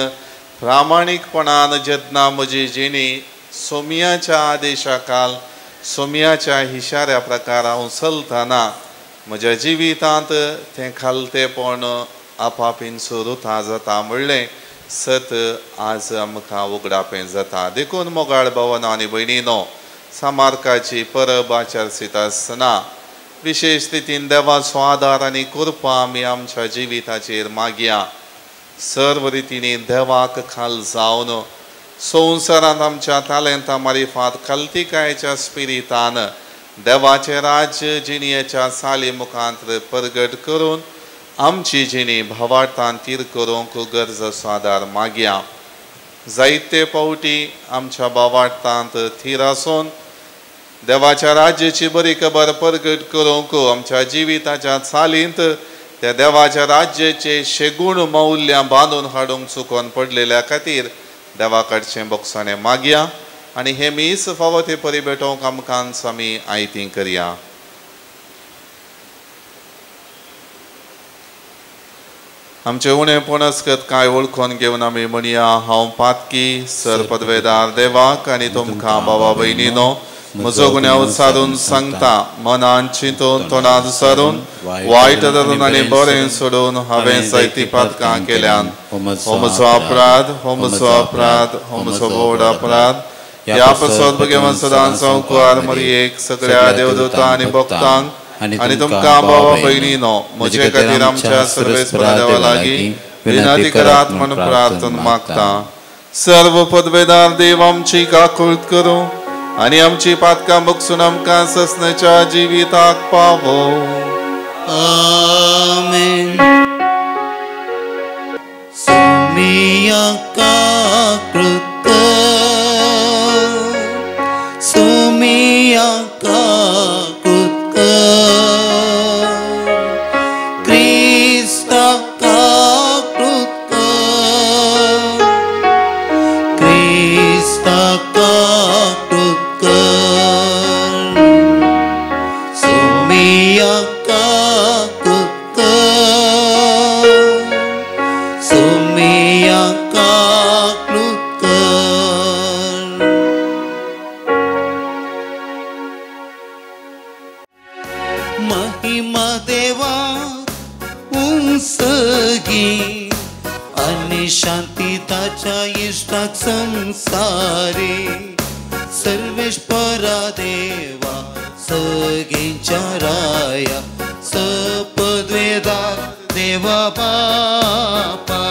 प्रामाणीकपणान जेन्ना म्हजी जिणी सोमियाच्या आदेशा खाल सोमियाच्या इशाऱ्या प्रकार हांव चलतना म्हज्या जिवितांत तें खालतेपण आपापीन सुरूता जाता म्हणलें सत आज आमकां उगडापें जाता. देखून मोगाळ भावना आनी भयणीनो सामार्काची परब आचरता आसतना विशेष रितीन देवाचो आदार आनी कृपा आमी आमच्या जिविताचेर मागया. सर्व रितीनी देवाक खाल जावन संवसारांत आमच्या तालेंता मारिफात खालतीकायेच्या स्पिरितान देवाचे राज्य जिणेच्या साली मुखांतर परगट करून आमची जिणी भावार्थान तीर करूंक गरजेचो आदार मागया. जायते फावटी आमच्या भावार्थांत थीर आसून देवाच्या राज्याची बरी खबर परगट करूंक आमच्या जिविताच्या चालींत त्या देवाच्या राज्याचे शेगूण मौल्य बांदून हाडूंक चुकोवन पडलेल्या खातीर देवा कडचें बोगसाणें मागया आनी हे मीस फावो ते परिभेटोवंक आमकां आमी आयती करया. आमचे उणेपण आसकत काय वळखून घेवन आमी म्हणया हांव पातकी सर पदवेदार देवाक आनी तुमकां बाबा भयणीनो म्हजो गुन्यांव सारून सांगता. मनान चिंतून तोंडांत सारून वायट धरून आनी बरें सोडून हांवें जायतीं पातकां केल्यान हो म्हजो अपराध हो म्हजो अपराध हो म्हजो व्हड अपराध. ह्या पासत भगवान सदांच संवकार मरियेक सगळ्या देवदूतां आनी भक्तांक आनी तुमकां बाबा भयणीनो म्हजे खातीर आमच्या सर्वेस्परा देवा लागीं विनंती करात म्हूण प्रार्थना मागता. सर्व पदवेदार देव आमची काकूळट करूं आनी आमची पातकां बगसून आमकां ससनाच्या जिविताक पावो. आमेन. सुमिया काकृत सुमिया काकृत क्रिस्ता काकृत क्रिस्ता काकृत सुमिया काकृत सुमिया काकृत. महिमा देवा उंसगी आणि शांती ताच्या इष्टाक संसारी सर्वेश्वरा देवा सगळ्यांच्या राया सपदवेदार देवा बापा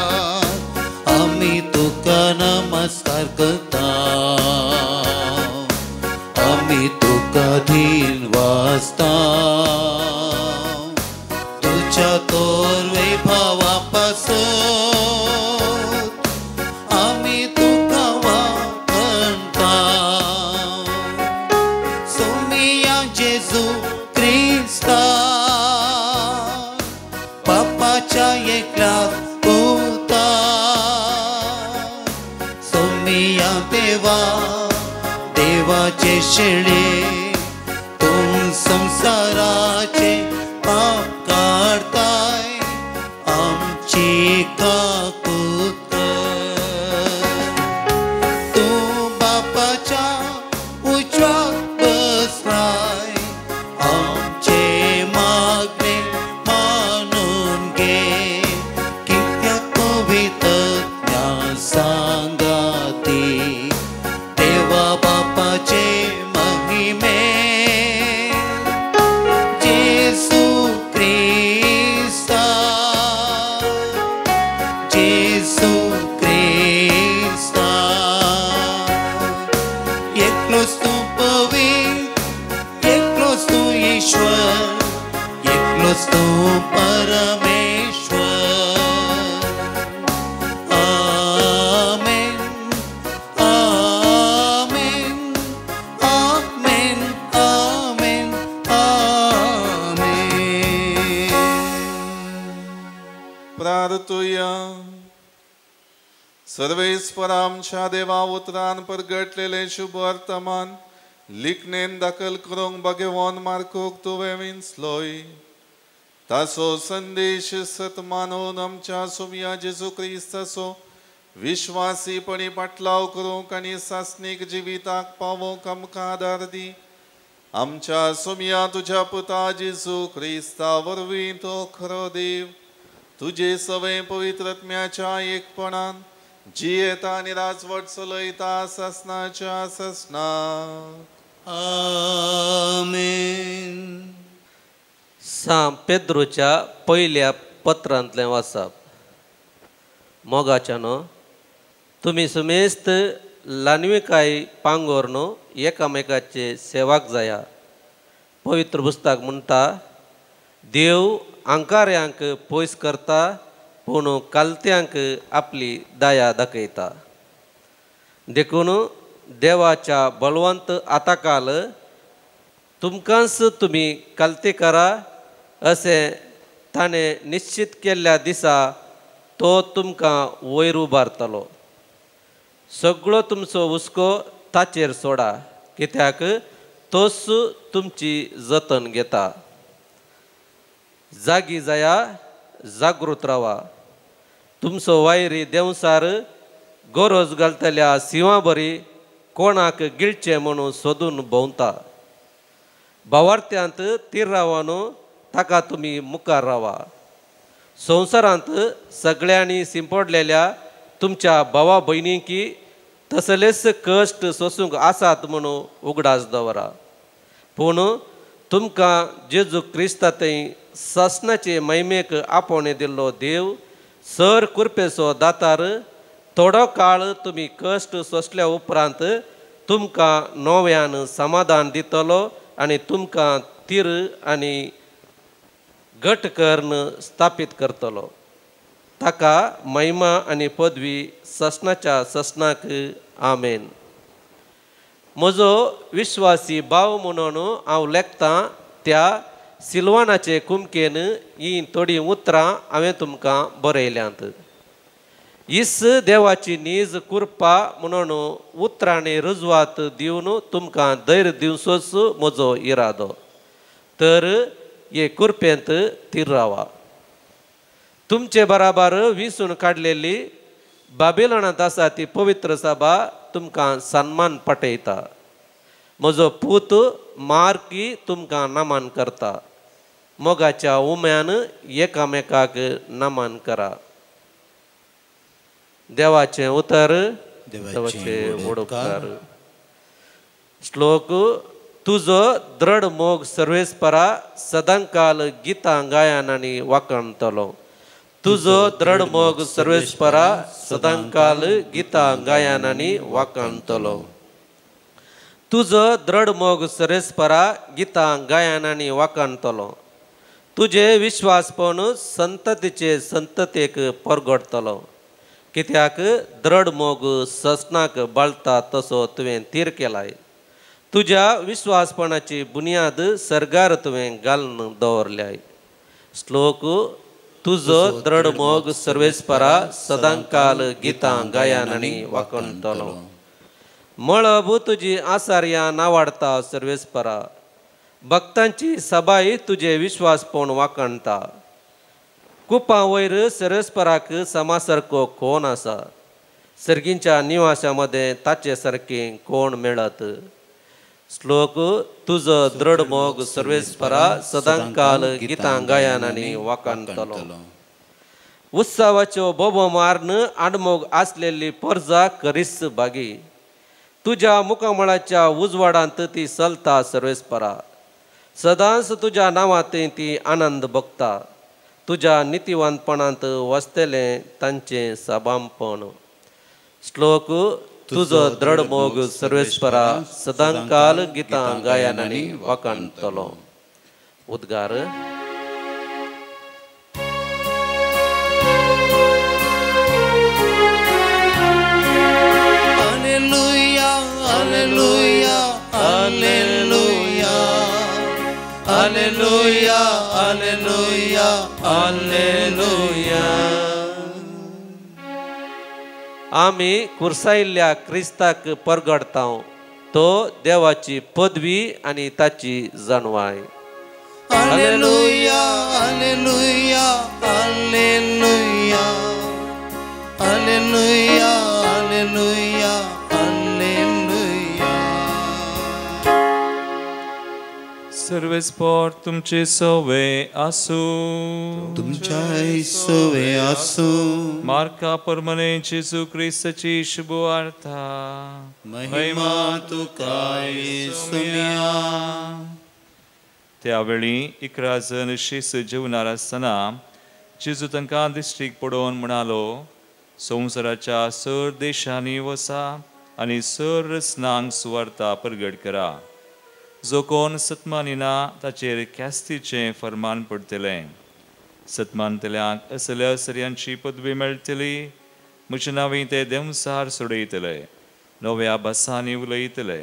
आम्ही तुका नमस्कार करता आम्ही तुका धीन वाजता तुझ्या तोर वैभवा पासून आम्ही तुका वंदता. सोमिया जेजू क्रिस्ता बापाच्या एकला पुता सोमिया देवा देवाचे शेळे तुम संसाराचे पाप काढताय आमची काकूत तू बापाच्या उजव्यात बसलाय आमचे मागणे मानून घे कित्याक पवित्र सांगाती देवा बापाचे महिमे जेसू क्रिस्ता जेसू क्रिस्ता एकलोच तू पवित्र एकलोच तू ईश्वर एकलोच तू परमेश्वर. आमेन आमेन आमेन आमेन आमेन. प्रार्थूया. सर्वेस्पर आमच्या देवा उतरान परगटलेले शुभ वर्तमान लिखनेन दाखल करूंक भगवान मार्कोक तुवें विंचलोय ताचो संदेश सत मानून आमच्या सोमिया जेजू क्रिस्ताचो विश्वासीपणी पाटलाव करूंक आनी सासनीक जिविताक पावोवंक आमकां आदार दी. आमच्या सोमिया तुझ्या पुता जेजू क्रिस्ता वरवीं तो खरो देव तुझे सवय पवित्रत्म्याच्या एकपणान जियेता आनी राजवट चलयता ससनाच्या ससनाक. आमेन. सां पेद्रोच्या पयल्या पत्रांतलें वाचप. मोगाच्यानो तुमी सुमेस्त लानविकाय पांगोर न्हू एकामेकाचे सेवाक जाया. पवित्र पुस्तक म्हणटा देव आंकार्यांक पयस करता पूण कालत्यांक आपली दया दाखयता. देखून देवाच्या बळवंत आताकाल तुमकांच तुमी कालते करा अशें ताणें निश्चित केल्ल्या दिसा तो तुमकां वयर उबारतलो. सगळो तुमचो हुस्को ताचेर सोडा कित्याक तोच तुमची जतन घेता. जागी जाया जागृत रावा. तुमचो वायरी देंवसार गरज घालतल्या सिंवा बरी कोणाक गिळचे म्हणून सोदून भोंवता. भावार्थ्यांत तीर रावा न्हू ताका तुमी मुखार रावा. संवसारांत सगळ्यांनी शिंपडलेल्या तुमच्या भावा भयणींकी तसलेच कश्ट सोसूंक आसात म्हणून उगडास दवरा. पूण तुमकां जेजू क्रिस्तांतय सासणाचे महिमेक आपोवणे दिल्लो देव सर कृपेचो दातार थोडो काळ तुम्ही कश्ट सोसल्या उपरांत तुमकां नव्यान समाधान दितलो आनी तुमकां तीर आनी घट कर्ण स्थापीत करतलो. ताका महिमा आनी पदवी ससनाच्या ससनाक आमेन. म्हजो विश्वासी भाव म्हणून हांव लेखतां त्या सिल्वानाचे कुमकेन ही थोडी उतरां हांवें तुमकां बरयल्यांत. इस देवाची नीज कुरपा म्हणून उतरांनी रुजवात दिवन तुमकां धैर्य दिवचोच म्हजो इरादो. तर हे कुरपेंत तीर रावा. तुमचे बराबर विसून काडलेली बाबिलोनांत आसा ती पवित्र सभा तुमकां सन्मान पटयता. म्हजो पूत मार्की तुमकां नमन करता. मोगाच्या उम्यान एकामेकाक नमन करा. देवाचें उतर देवाचे वडोवकार. श्लोक तुजो दृढ मोग सर्वेस्परा सदांकाल गितां गायन आनी वाखणतलो. तुजो दृढ मोग सर्वेस्परा सदांकाल गितां गायन आनी वाखणतलो. तुजो दृढ मोग सर्वेस्परा गितां गायन आनी वाखणतलो. तुजे विश्वासपण संततीचे संततेक परगडतलो. कित्याक दृढ मोग ससनाक बळटा तसो तुवें तीर केलाय. तुज्या विश्वासपणाची बुनियाद सर्गार तुवें घालून दवरल्याय. श्लोक तुजो दृढ मोग सर्वेस्परा सदांकाल गितां गायन आनी वाखणतलो. मळब तुजी आसार्यां नावाडटा सर्वेस्परा. भक्तांची सभाय तुजे विश्वासपण वाखणटा. कुपां वयर सर्वेस्पराक समासारको कोण आसा. सर्गींच्या निवासा मध्ये ताचे सारकें कोण मेळत. श्लोक तुजो दृढ मोग सर्वेस्परा सदांकाल गितां गायन आनी वाखणतलो. उत्सवाच्यो बोबो मारन आडमोग आसलेली पर्जा करीस बागी. तुज्या मुखामळाच्या उजवाडांत ती चलता सर्वेस्परा. सदांच तुज्या नांवांत ती आनंद भोगता. तुज्या नितीवंतपणांत वसतलें तांचें सभामपण. श्लोक तुजो दृढ मोग सर्वेस्परा सदांकाल गितां गायन आनी वाखणतलो. उद्गार. Alleluia, alleluia, alleluia. Alleluia, alleluia, alleluia. आमी कुर्सायिल्ल्या क्रिस्ताक परगडता. तो देवाची पदवी आनी ताची जणवाय. Alleluia, alleluia, alleluia. Alleluia, alleluia, alleluia. सर्वेस्पर तुमचे सवे आसू. तुमच्या सोवे आसू. मार्का परमने जेजू क्रिस्ताची शुभवार्ता. महिमा तुका येसुया. त्यावेळी 11 जण शीस जेवणार आसतना जेजू तांकां दिश्टीक पडोवन म्हणालो, संवसाराच्या सर देशांनी वसा आनी सर रसनांक सुवार्ता परगट करा. जो कोण सतमानिना ताचेर ख्यास्तीचें फर्मान पडटलें. सतमानतल्यांक असल्या सर्यांची पदवी मेळटली. म्हज्या नांवी ते देंवसार सोडयतले. नव्या भासांनी उलयतले.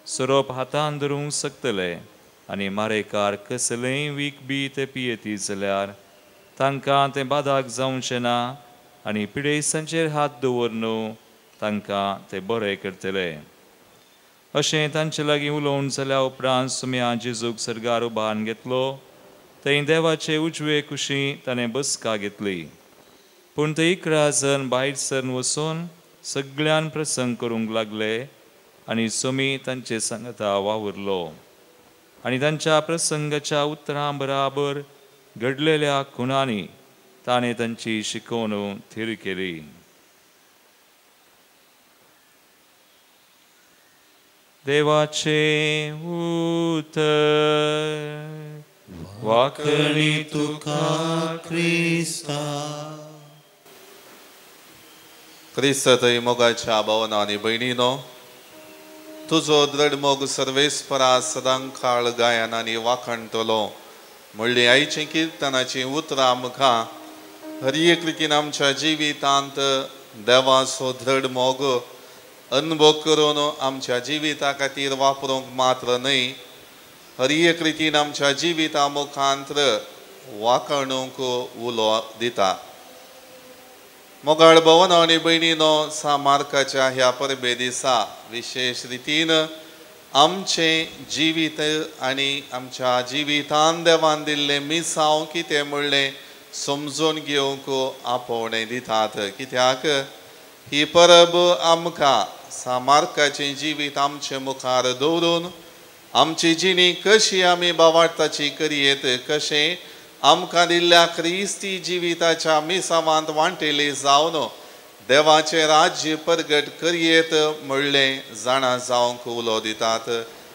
सोरोप हातान धरूंक शकतले. आनी मारेकार कसलेंय वीख बी ते पियेती जाल्यार तांकां तें बादाक जावचें ना. आनी पिडेसांचेर हात दवरन तांकां ते बरें करतले. अशें तांचे लागीं उलोवन जाल्या उपरांत सुम्या जेजूक सर्गार उबारून घेतलो. थंय देवाचे उजवे कुशी ताणें बसका घेतली. पूण ते 11 जण भायर सरून वचून सगळ्यान प्रसंग करूंक लागले आनी सुमी तांचे सांगता वावुरलो. आनी तांच्या प्रसंगाच्या उतरां बराबर घडलेल्या खुणांनी ताणें तांची शिकवण थीर केली. देवाचे उतर. वाखणी तुका क्रिस्ता. क्रिस्त थंय मोगाच्या भावनांनी भयणीनो, तुजो दृढ मोग सर्वेस्परा सदां काळ गायनांनी वाखणटलो. म्हणली आयची किर्तनाची उतरां आमकां हर एक रितीन आमच्या जिवितांत देवाचो दृढ मोग अनुभव करून आमच्या जिविता खातीर वापरूंक मात्र न्हय, हर एक रितीन आमच्या जिविता मुखांत्र वाखणूंक उलो दिता. मोगाळ भवन आनी भयणीनो, सामार्काच्या ह्या परबे दिसा विशेष रितीन आमचें जिवीत आनी आमच्या जिवितांत देवान दिल्लें मिसांव कितें म्हणलें समजून घेवंक आपोवणें दितात. कित्याक ही परब आमकां सामार्काचें जिवीत आमचे मुखार दवरून आमची जिणी कशी आमी बावार्थाची करयेत, कशें आमकां दिल्ल्या क्रिस्ती जिविताच्या मिसावांत वांटेली जावन देवाचें राज्य परगट करयेत म्हणलें जाणा जावंक उलो दितात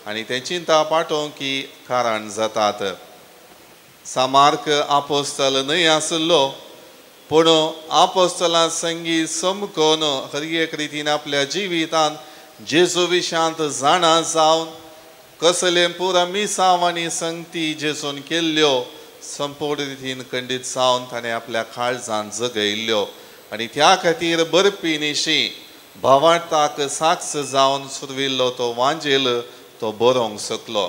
आनी तें चिंता पाठोवंकी कारण जातात. सामार्क आपोस्तल न्हय आसलो, पूण आपोस्तलां संगी समकोन हर एक रितीन आपल्या जिवितांत जेजू विशांत जाणा जावन कसले पुरा मिसांव आनी संगती जेजून केल्ल्यो संपूर्ण रितीन खंडीत जावन ताणें आपल्या काळजांत जगयल्ल्यो आनी त्या खातीर बरपी निशी भावार्थाक साक्ष जावन सुरविल्लो तो वांजेल तो बरोवंक शकलो.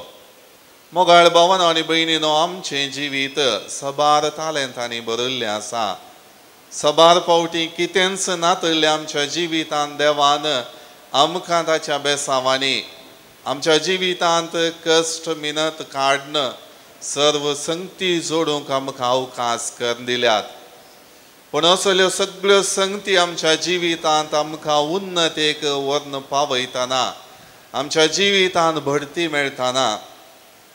मोगाळ भावन आनी भयणीनो, आमचें जिवीत सबार तालेंतांनी बरयल्लें आसा. सबार फावटी कितेंच नातल्लें आमच्या जिवितांत देवान आमकां ताच्या बेसांवांनी आमच्या जिवितांत कश्ट मिनत काडन सर्व संगती जोडूंक आमकां अवकाश करून दिल्यात. पूण असल्यो सगळ्यो संगती आमच्या जिवितांत आमकां उन्नतेक व्हरून पावयतना, आमच्या जिवितांत भरती मेळटना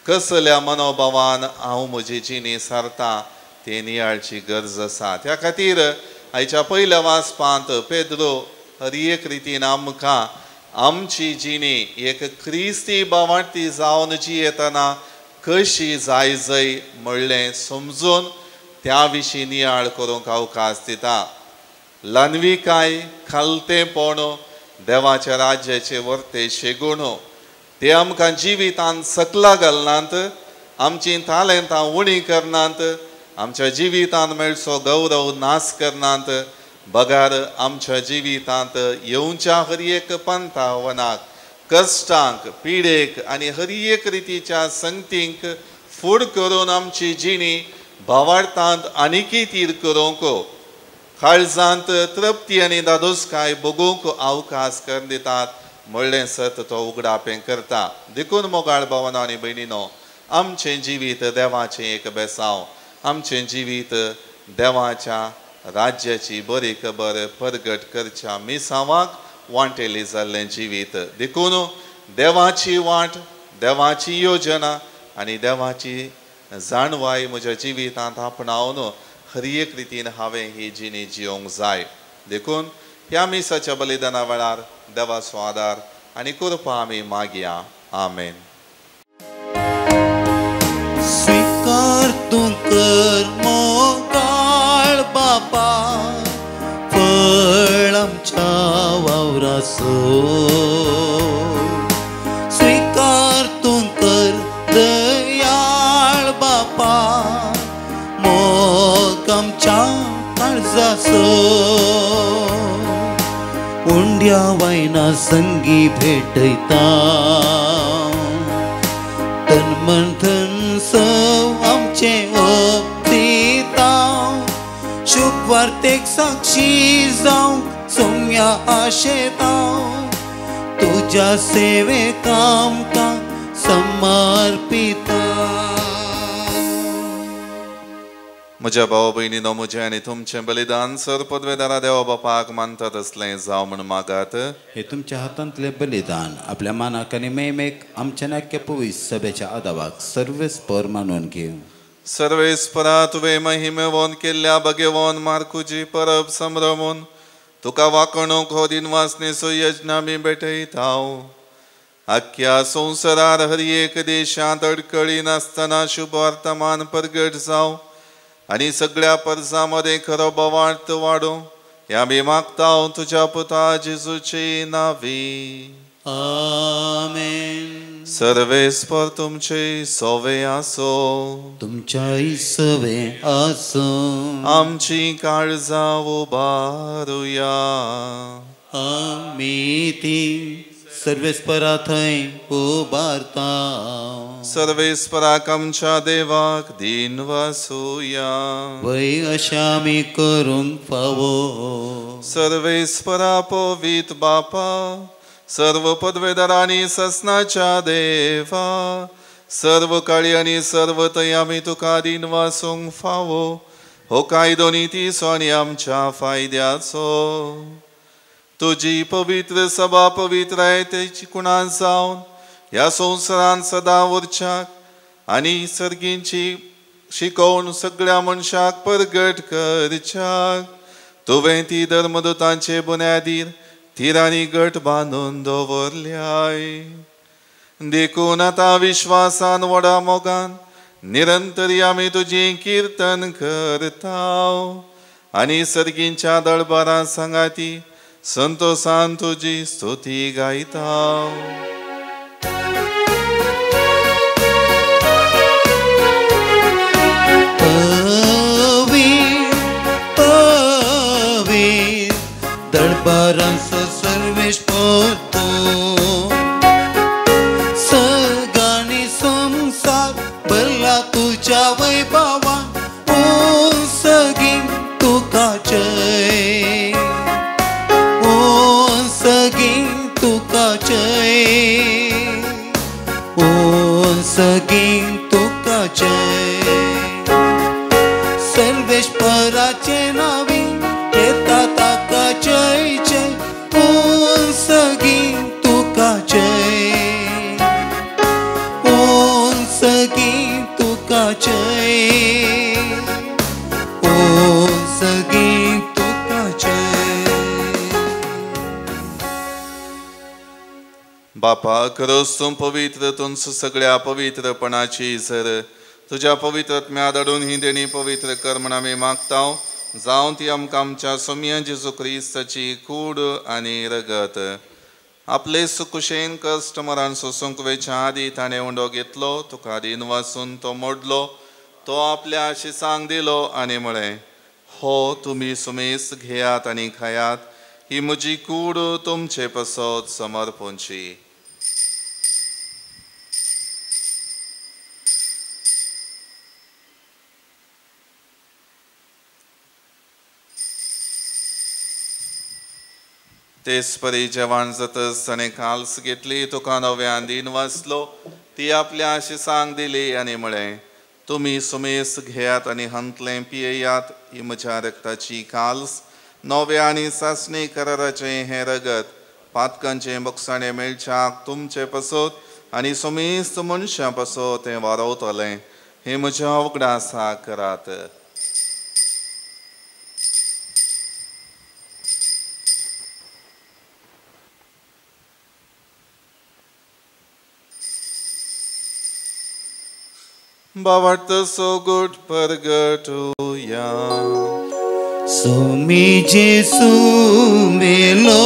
कसल्या मनोभावान हांव म्हजी जिणी सारता तें नियाळची गरज आसा. त्या खातीर आयच्या पयल्या वाचपांत पेद्रो हर एक रितीन आमकां आमची जिणी एक क्रिस्ती बावार्थी जावन जियेतना कशी जाय म्हणलें समजून त्या विशीं नियाळ करूंक अवकाश दिता. ल्हानविकाय, खालतेपण, देवाच्या राज्याचे वर्ते शेगूण ते आमकां जिवितांत सकला घालनात, आमची तालेंतां उणी करनात, आमच्या जिवितांत मेळचो गौरव नाश करनात, बगार आमच्या जिवितांत येवच्या हर एक पंथावनाक, कश्टांक, पिडेक आनी हर एक रितीच्या संगतींक फूड करून आमची जिणी भावार्थांत आनिकी तीर करूंक, काळजांत तृप्ती आनी दादोसकाय भोगूंक अवकाश करून दितात म्हणलें सत तो उगडापें करता. देखून मोगाळ भावन आनी भयणीनो, आमचें जिवीत देवाचें एक बेसांव, आमचें जिवीत देवाच्या राज्याची बरी खबर परगट करच्या मिसावाक वांटेली जाल्लें जिवीत. देखून देवाची वाट, देवाची योजना आनी देवाची जाणवाय म्हज्या जिवितांत आपणावन हर एक रितीन हांवें ही जिणी जियोंक जाय. देखून ह्या मिसाच्या बलिदाना वेळार देवाचो आदार आनी कृपा आमी मागया. आमेन. स्वीकार तूं कर मोगाळ बापा, फळ आमच्या वावराचो. स्वीकार तूं कर दयाळ बापा, मोग आमच्या काळजाचो. उंड्या वायना संगी भेटयता, तन मन धन सव आमचे दिता. शुभ वार्तेक साक्षी जावं सौम्या आशेता, तुझ्या सेवेक आमकां समर्पिता. म्हज्या भाव भयणीनो, म्हजें आनी तुमचें बलिदान सर पदवेदारा देवा बापाक मानता तसलें जावं म्हण मागात. हे तुमच्या हातांतले बलिदान आपल्या मानाक आनी मेमेक आमच्या नाक्य पवित्र सभेच्या आदावाक सर्वेस्पर मानून घेव. सर्वेस्परा तुवें महिमेवोन केल्ल्या भगेवोन मार्कुजी परब संभ्रमून तुका वाकणूक हो दिनवासनेचो यज्ञ आमी भेटयता. आख्या संवसारार हर एक देशांत अडकळी नासतना शुभ वर्तमान परगट जावं आनी सगळ्या परसां मदें खरो बोवार्थ वाडूं हे आमी मागता तुझ्या पुता जेजूचे नावी. आमेन. सर्वेस्पर तुमचे सवे आसो. तुमच्याही सवे आसो. आमची काळजां उबारुया. आमी ती सर्वेस्परा थंय उबारता. सर्वेस्पराक आमच्या देवाक दिन वासुया. वय अशें आमी करूंक फावो. सर्वेस्परा पवित बापा, सर्व पदवेदार आनी ससनाच्या देवा, सर्व काळी आनी सर्व थंय आमी तुका दिन वासूंक फावो. हो कायदो नितीचो आनी आमच्या फायद्याचो. तुजी पवित्र सभा पवित्रतायेची कुणान जावन ह्या संवसारान सदां उरच्याक आनी सर्गींची शिकोवन सगळ्या मनशाक परगट करच्याक तुवें ती धर्मदूतांचे बुन्यादीर थीर आनी घट बांदून दवरल्याय. देखून आतां विश्वासान व्हडा मोगान निरंतरी आमी तुजें किर्तन करता आनी सर्गींच्या दळबारां सांगाती संतोषान तुजी स्तुती गायता. दळबारांचो सर्वेश पोतो सगळ्यांनी संसार भरला तुझ्या वैभवान. ओ सगळी तुका जय. ओ सगळी तुका जय. ओ सगळी तुका जय. सर्वेश्वराचे नावी येता ताका जय जय. ओ सगळी तुका जय. ओ सगळी तुका जय. ओ सगळी तुका जय. बापा खरोच तूं पवित्र, तुमच सगळ्या पवित्रपणाची झर तुझ्या पवित्रत्म्या दडून ही देणी पवित्र कर म्हण आमी मागता. जावं ती आमकां आमच्या सोम्य जेजू क्रिस्ताची कूड आनी रगत. आपले सुकुशेन कश्ट मरण सोसूंक वेच्या आदी ताणें उंडो घेतलो. तुका दिन वाचून तो मोडलो. तो आपल्या शिसांक दिलो आनी म्हळें, हो तुमी सुमेस घेयात आनी खायात. ही म्हजी कूड तुमचे पसत समर्पूंची. तेच परी जेवण जातच ताणें काल्स घेतली. तुका नव्यान दिन वाचलो. ती आपल्या शिसांक दिली आनी म्हळें, तुमी सुमेस घेयात आनी हंतलें पियेयात. ही म्हज्या रक्ताची काल्स, नव्या आनी सासणी कराराचें हें रगत. पातकांचें बक्षाणें मेळच्याक तुमचे पसत आनी सुमेस्त मनशां पसत तें वारवतलें. हें म्हज्या उगडासा करात. बावट सोगुट परगटुया. सोमी जेसू मेलो,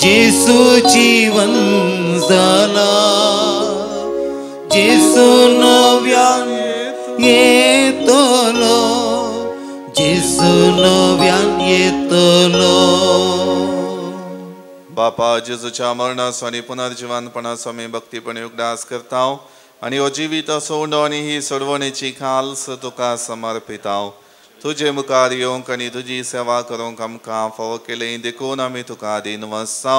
जेसू जीवन जाला. जेसू नव्यान येतलो. जेसू नव्यान येतलो. बापा जेजूच्या मरणाचो आनी पुनर्जिवानपणाचो आमी भक्तीपणे उगडास करता आनी हो जिवीत असो उंडो आनी ही सोडवणेची खाल्स तुका समर्पिता. तुजे मुखार येवंक आनी तुजी सेवा करूंक आमकां फावो केलें. देखून आमी तुका दिन वाचता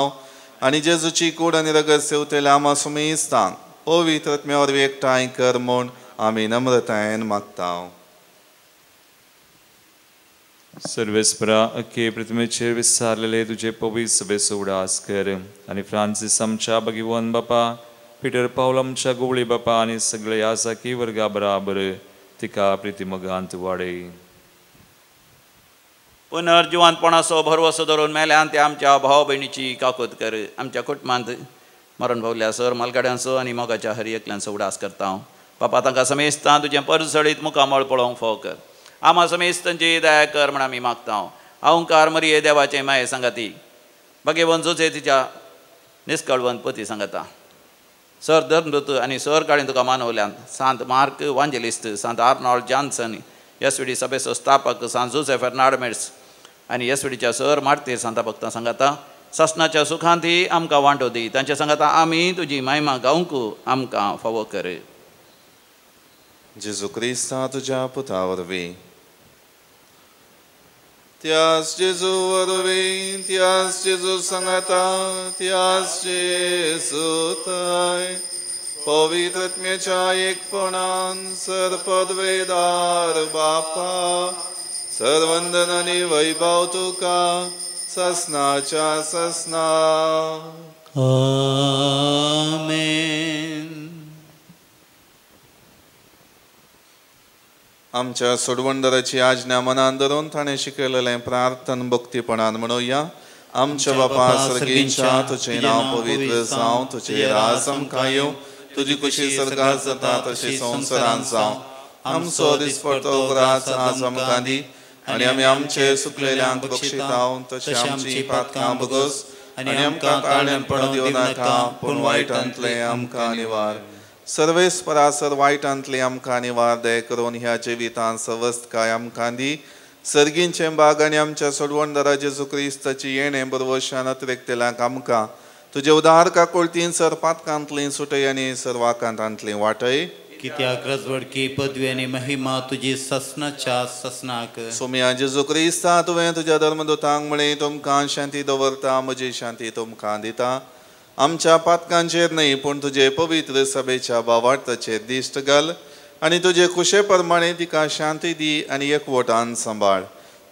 आनी जेजूची कूड आनी रगत सेवतले आमा सुमेस्तांक पवित्र आत्म्यावर एकठांय कर म्हूण आमी नम्रतायेन मागता. सर्वेस्परा अख्खे प्रतिमेचेर विस्तारलेले तुझे पवित्र सभेचो उडास कर आनी फ्रांसीस आमच्या भगिवन बापा, पिटर पावल आमच्या गोवळी बापा आनी सगळे यासाकी वर्गा बराबर तिका प्रितीमोगांत वाडय. पुनर्जिवानपणाचो भरवसो धरून मेल्यान ते आमच्या भाव भयणीची काकूत कर. आमच्या कुटुंबांत मरण पावल्या सर मालगाड्यांचो आनी मोगाच्या हरी एकल्यांचो उडास करता हांव. बापा तांकां समेस्तां तुजें परसळीत मुखामळ पळोवंक फाव कर. आमा समेस्तांची दया कर म्हण आमी मागता. अहंकार मरिये देवाचे माये सांगती भगेवन जोचे तिच्या निष्कळवंत पती सांगता सर धर्मदूत आणि सर काळीन तुका मानवल्यान सांत मार्क वांजेलिस्ट सांत आर्नॉल्ड जॉन्सन एसवीडी सभेचो स्थापक सांत जोसेफ फर्नांडमेट्स आणि एसवीडीच्या सर मार्तीर सांता भक्तां सांगता ससनाच्या सुखांती आमकां वांटो दी तांचे सांगता आमी तुजी महिमा गावंक आमकां फावो कर. जेजू क्रिस्ता तुझ्या पुता वरवीं त्यास जेजू वरवीं त्यास जेजू सांगता त्यास जेजू थंय पवित्र आत्म्याच्या एकपणान सर्पद्वेदार बापा सर्वंदन आनी वैभव तुका ससनाच्या ससना. आमेन. आमच्या सोडवंडराची आज्ञा मनान धरून ताणें शिकयलेलें प्रार्थन भक्तीपणान म्हणुया. आमच्या बापा सर्गीच्या तुझें नांव पवित्र जावं तुझें राज आमकां येवं तुजी कुशी सर्गांत जाता तशी संवसारांत जावं. आमचो दिसपडटो वराच आज आमकां दी आनी आमी आमचे सुकलेल्यांक बक्षितांव तशें आमची पातकां बगस आनी आमकां कारण्यान पडूं दिवं नाका पूण वायटांतलें आमकां निवार. सर्वेस परासर वायटांतली आमकां निवार दय करून ह्या जिवितांत सवस्थकाय आमकां दी. सर्गींचे बाग आनी आमच्या सोडवणदारा जेजू क्रिस्ताची येणें बरवशान अतिरिक्तेल्यांक आमकां तुजे उदार काकुळतीन सर पातकांतली सुटय आनी सर्वाकांतांतली वाटय. कित्याक रजवडकी पदवी आनी महिमा तुजी ससनाच्या ससनाक. सोम्या जेजू क्रिस्ता तुवें तुज्या धर्मदूतांक म्हळें तुमकां शांती दवरता म्हजी शांती तुमकां दिता. आमच्या पातकांचेर न्हय पूण तुजे पवित्र सभेच्या भावार्थाचेर दिश्ट घाल आनी तुजे कुशे प्रमाणे तिका शांती दी आनी एकवटान सांबाळ.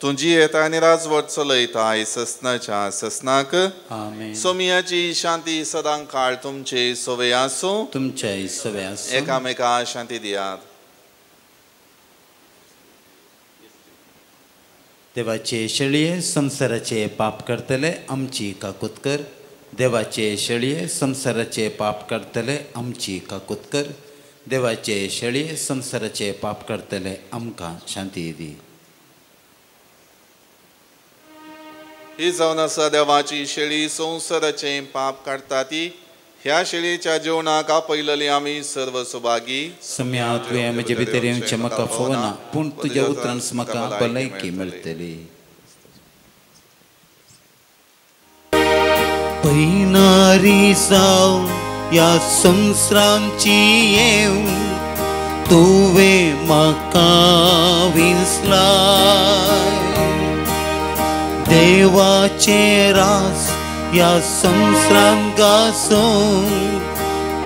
तुजी येता आनी राजवट चलयताय ससनाच्या ससनाक. आमेन. सोमियाची शांती सदां काळ तुमचे सोवे आसूं. तुमच्याय सवे आसूं. एकामेका शांती दियात. देवाचे शेळये संसाराचे पाप करतले आमची काकूत कर. देवाचे शेळये संसाराचे पाप करतले आमची काकूत कर. देवाचे शेळये संसाराचे पाप करतले आमकां शांती दी. ही जावन आसा देवाची शेळी संसाराचे पाप काडटा ती. ह्या शेळयेच्या जेवणाक आपयलेली आमी सर्व सुभागी. सम्या तुवें म्हजे भितर येवचें म्हाका फोवना पूण तुज्या उतरान म्हाका भलायकी मेळटली. पैनारी जाव या संवसारांची येव तुवें म्हाका विसलाय. देवाचे रास या संवसारांत गासों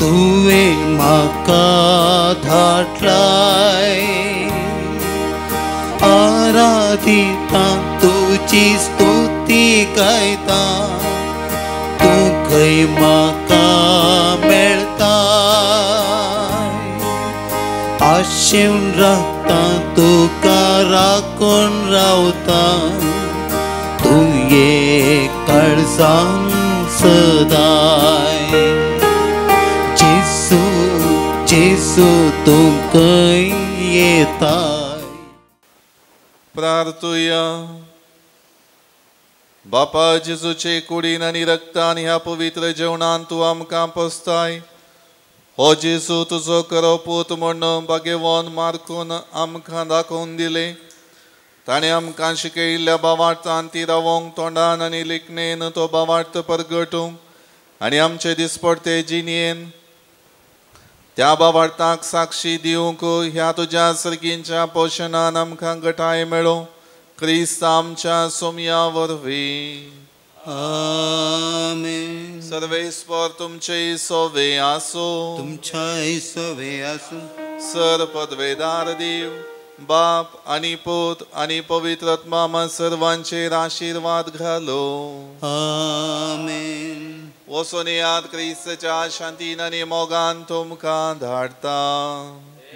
तुवें म्हाका धाडलाय. आराधिता तुजी स्तुती गायता तू खंय म्हाका मेळता. आशेन राखता तुका राखून रावता तू ये काळजांत सदाय. जेसू जेसू तू खंय येताय. प्रार्थुया. बापा जेजूचे कुडीन आनी रक्तान ह्या पवित्र जेवणान तूं आमकां पोसताय. हो जेजू तुजो खरो पूत म्हणून भाग्यवान मार्कून आमकां दाखोवन दिले. ताणें आमकां शिकयिल्ल्या भावार्थान ती रावोंक तोंडान आनी लिखणेन तो भावार्थ परगटूंक आनी आमचे दिसपडते जिणयेन त्या भावार्थाक साक्षी दिवंक ह्या तुज्या सर्गींच्या पोशणान आमकां घटाय मेळो. क्रिस्त आमच्या सोम्या वरवीं. आमेन. सर्वेस्पर तुमचे सोवे आसूं. तुमच्याय सवे आसूं. सर पदवेदार देव बाप आनी पूत आनी पवित्र आत्मा आम्हा सर्वांचेर आशीर्वाद घालो. आमेन. वचून येयात क्रिस्ताच्या शांतीन आनी मोगान तुमकां धाडटा.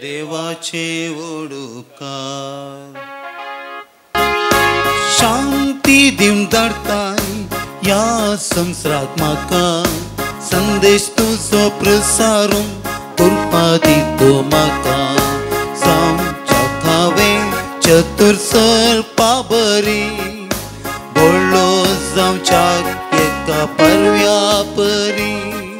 देवाचे वडुकार. शांती दिवन धाडताय या संवसाराक म्हाका संदेश तुजो प्रसारूं करपा दितो म्हाका. चतुर सर्पा बरी व्हडलो जावच्या एका परव्या परी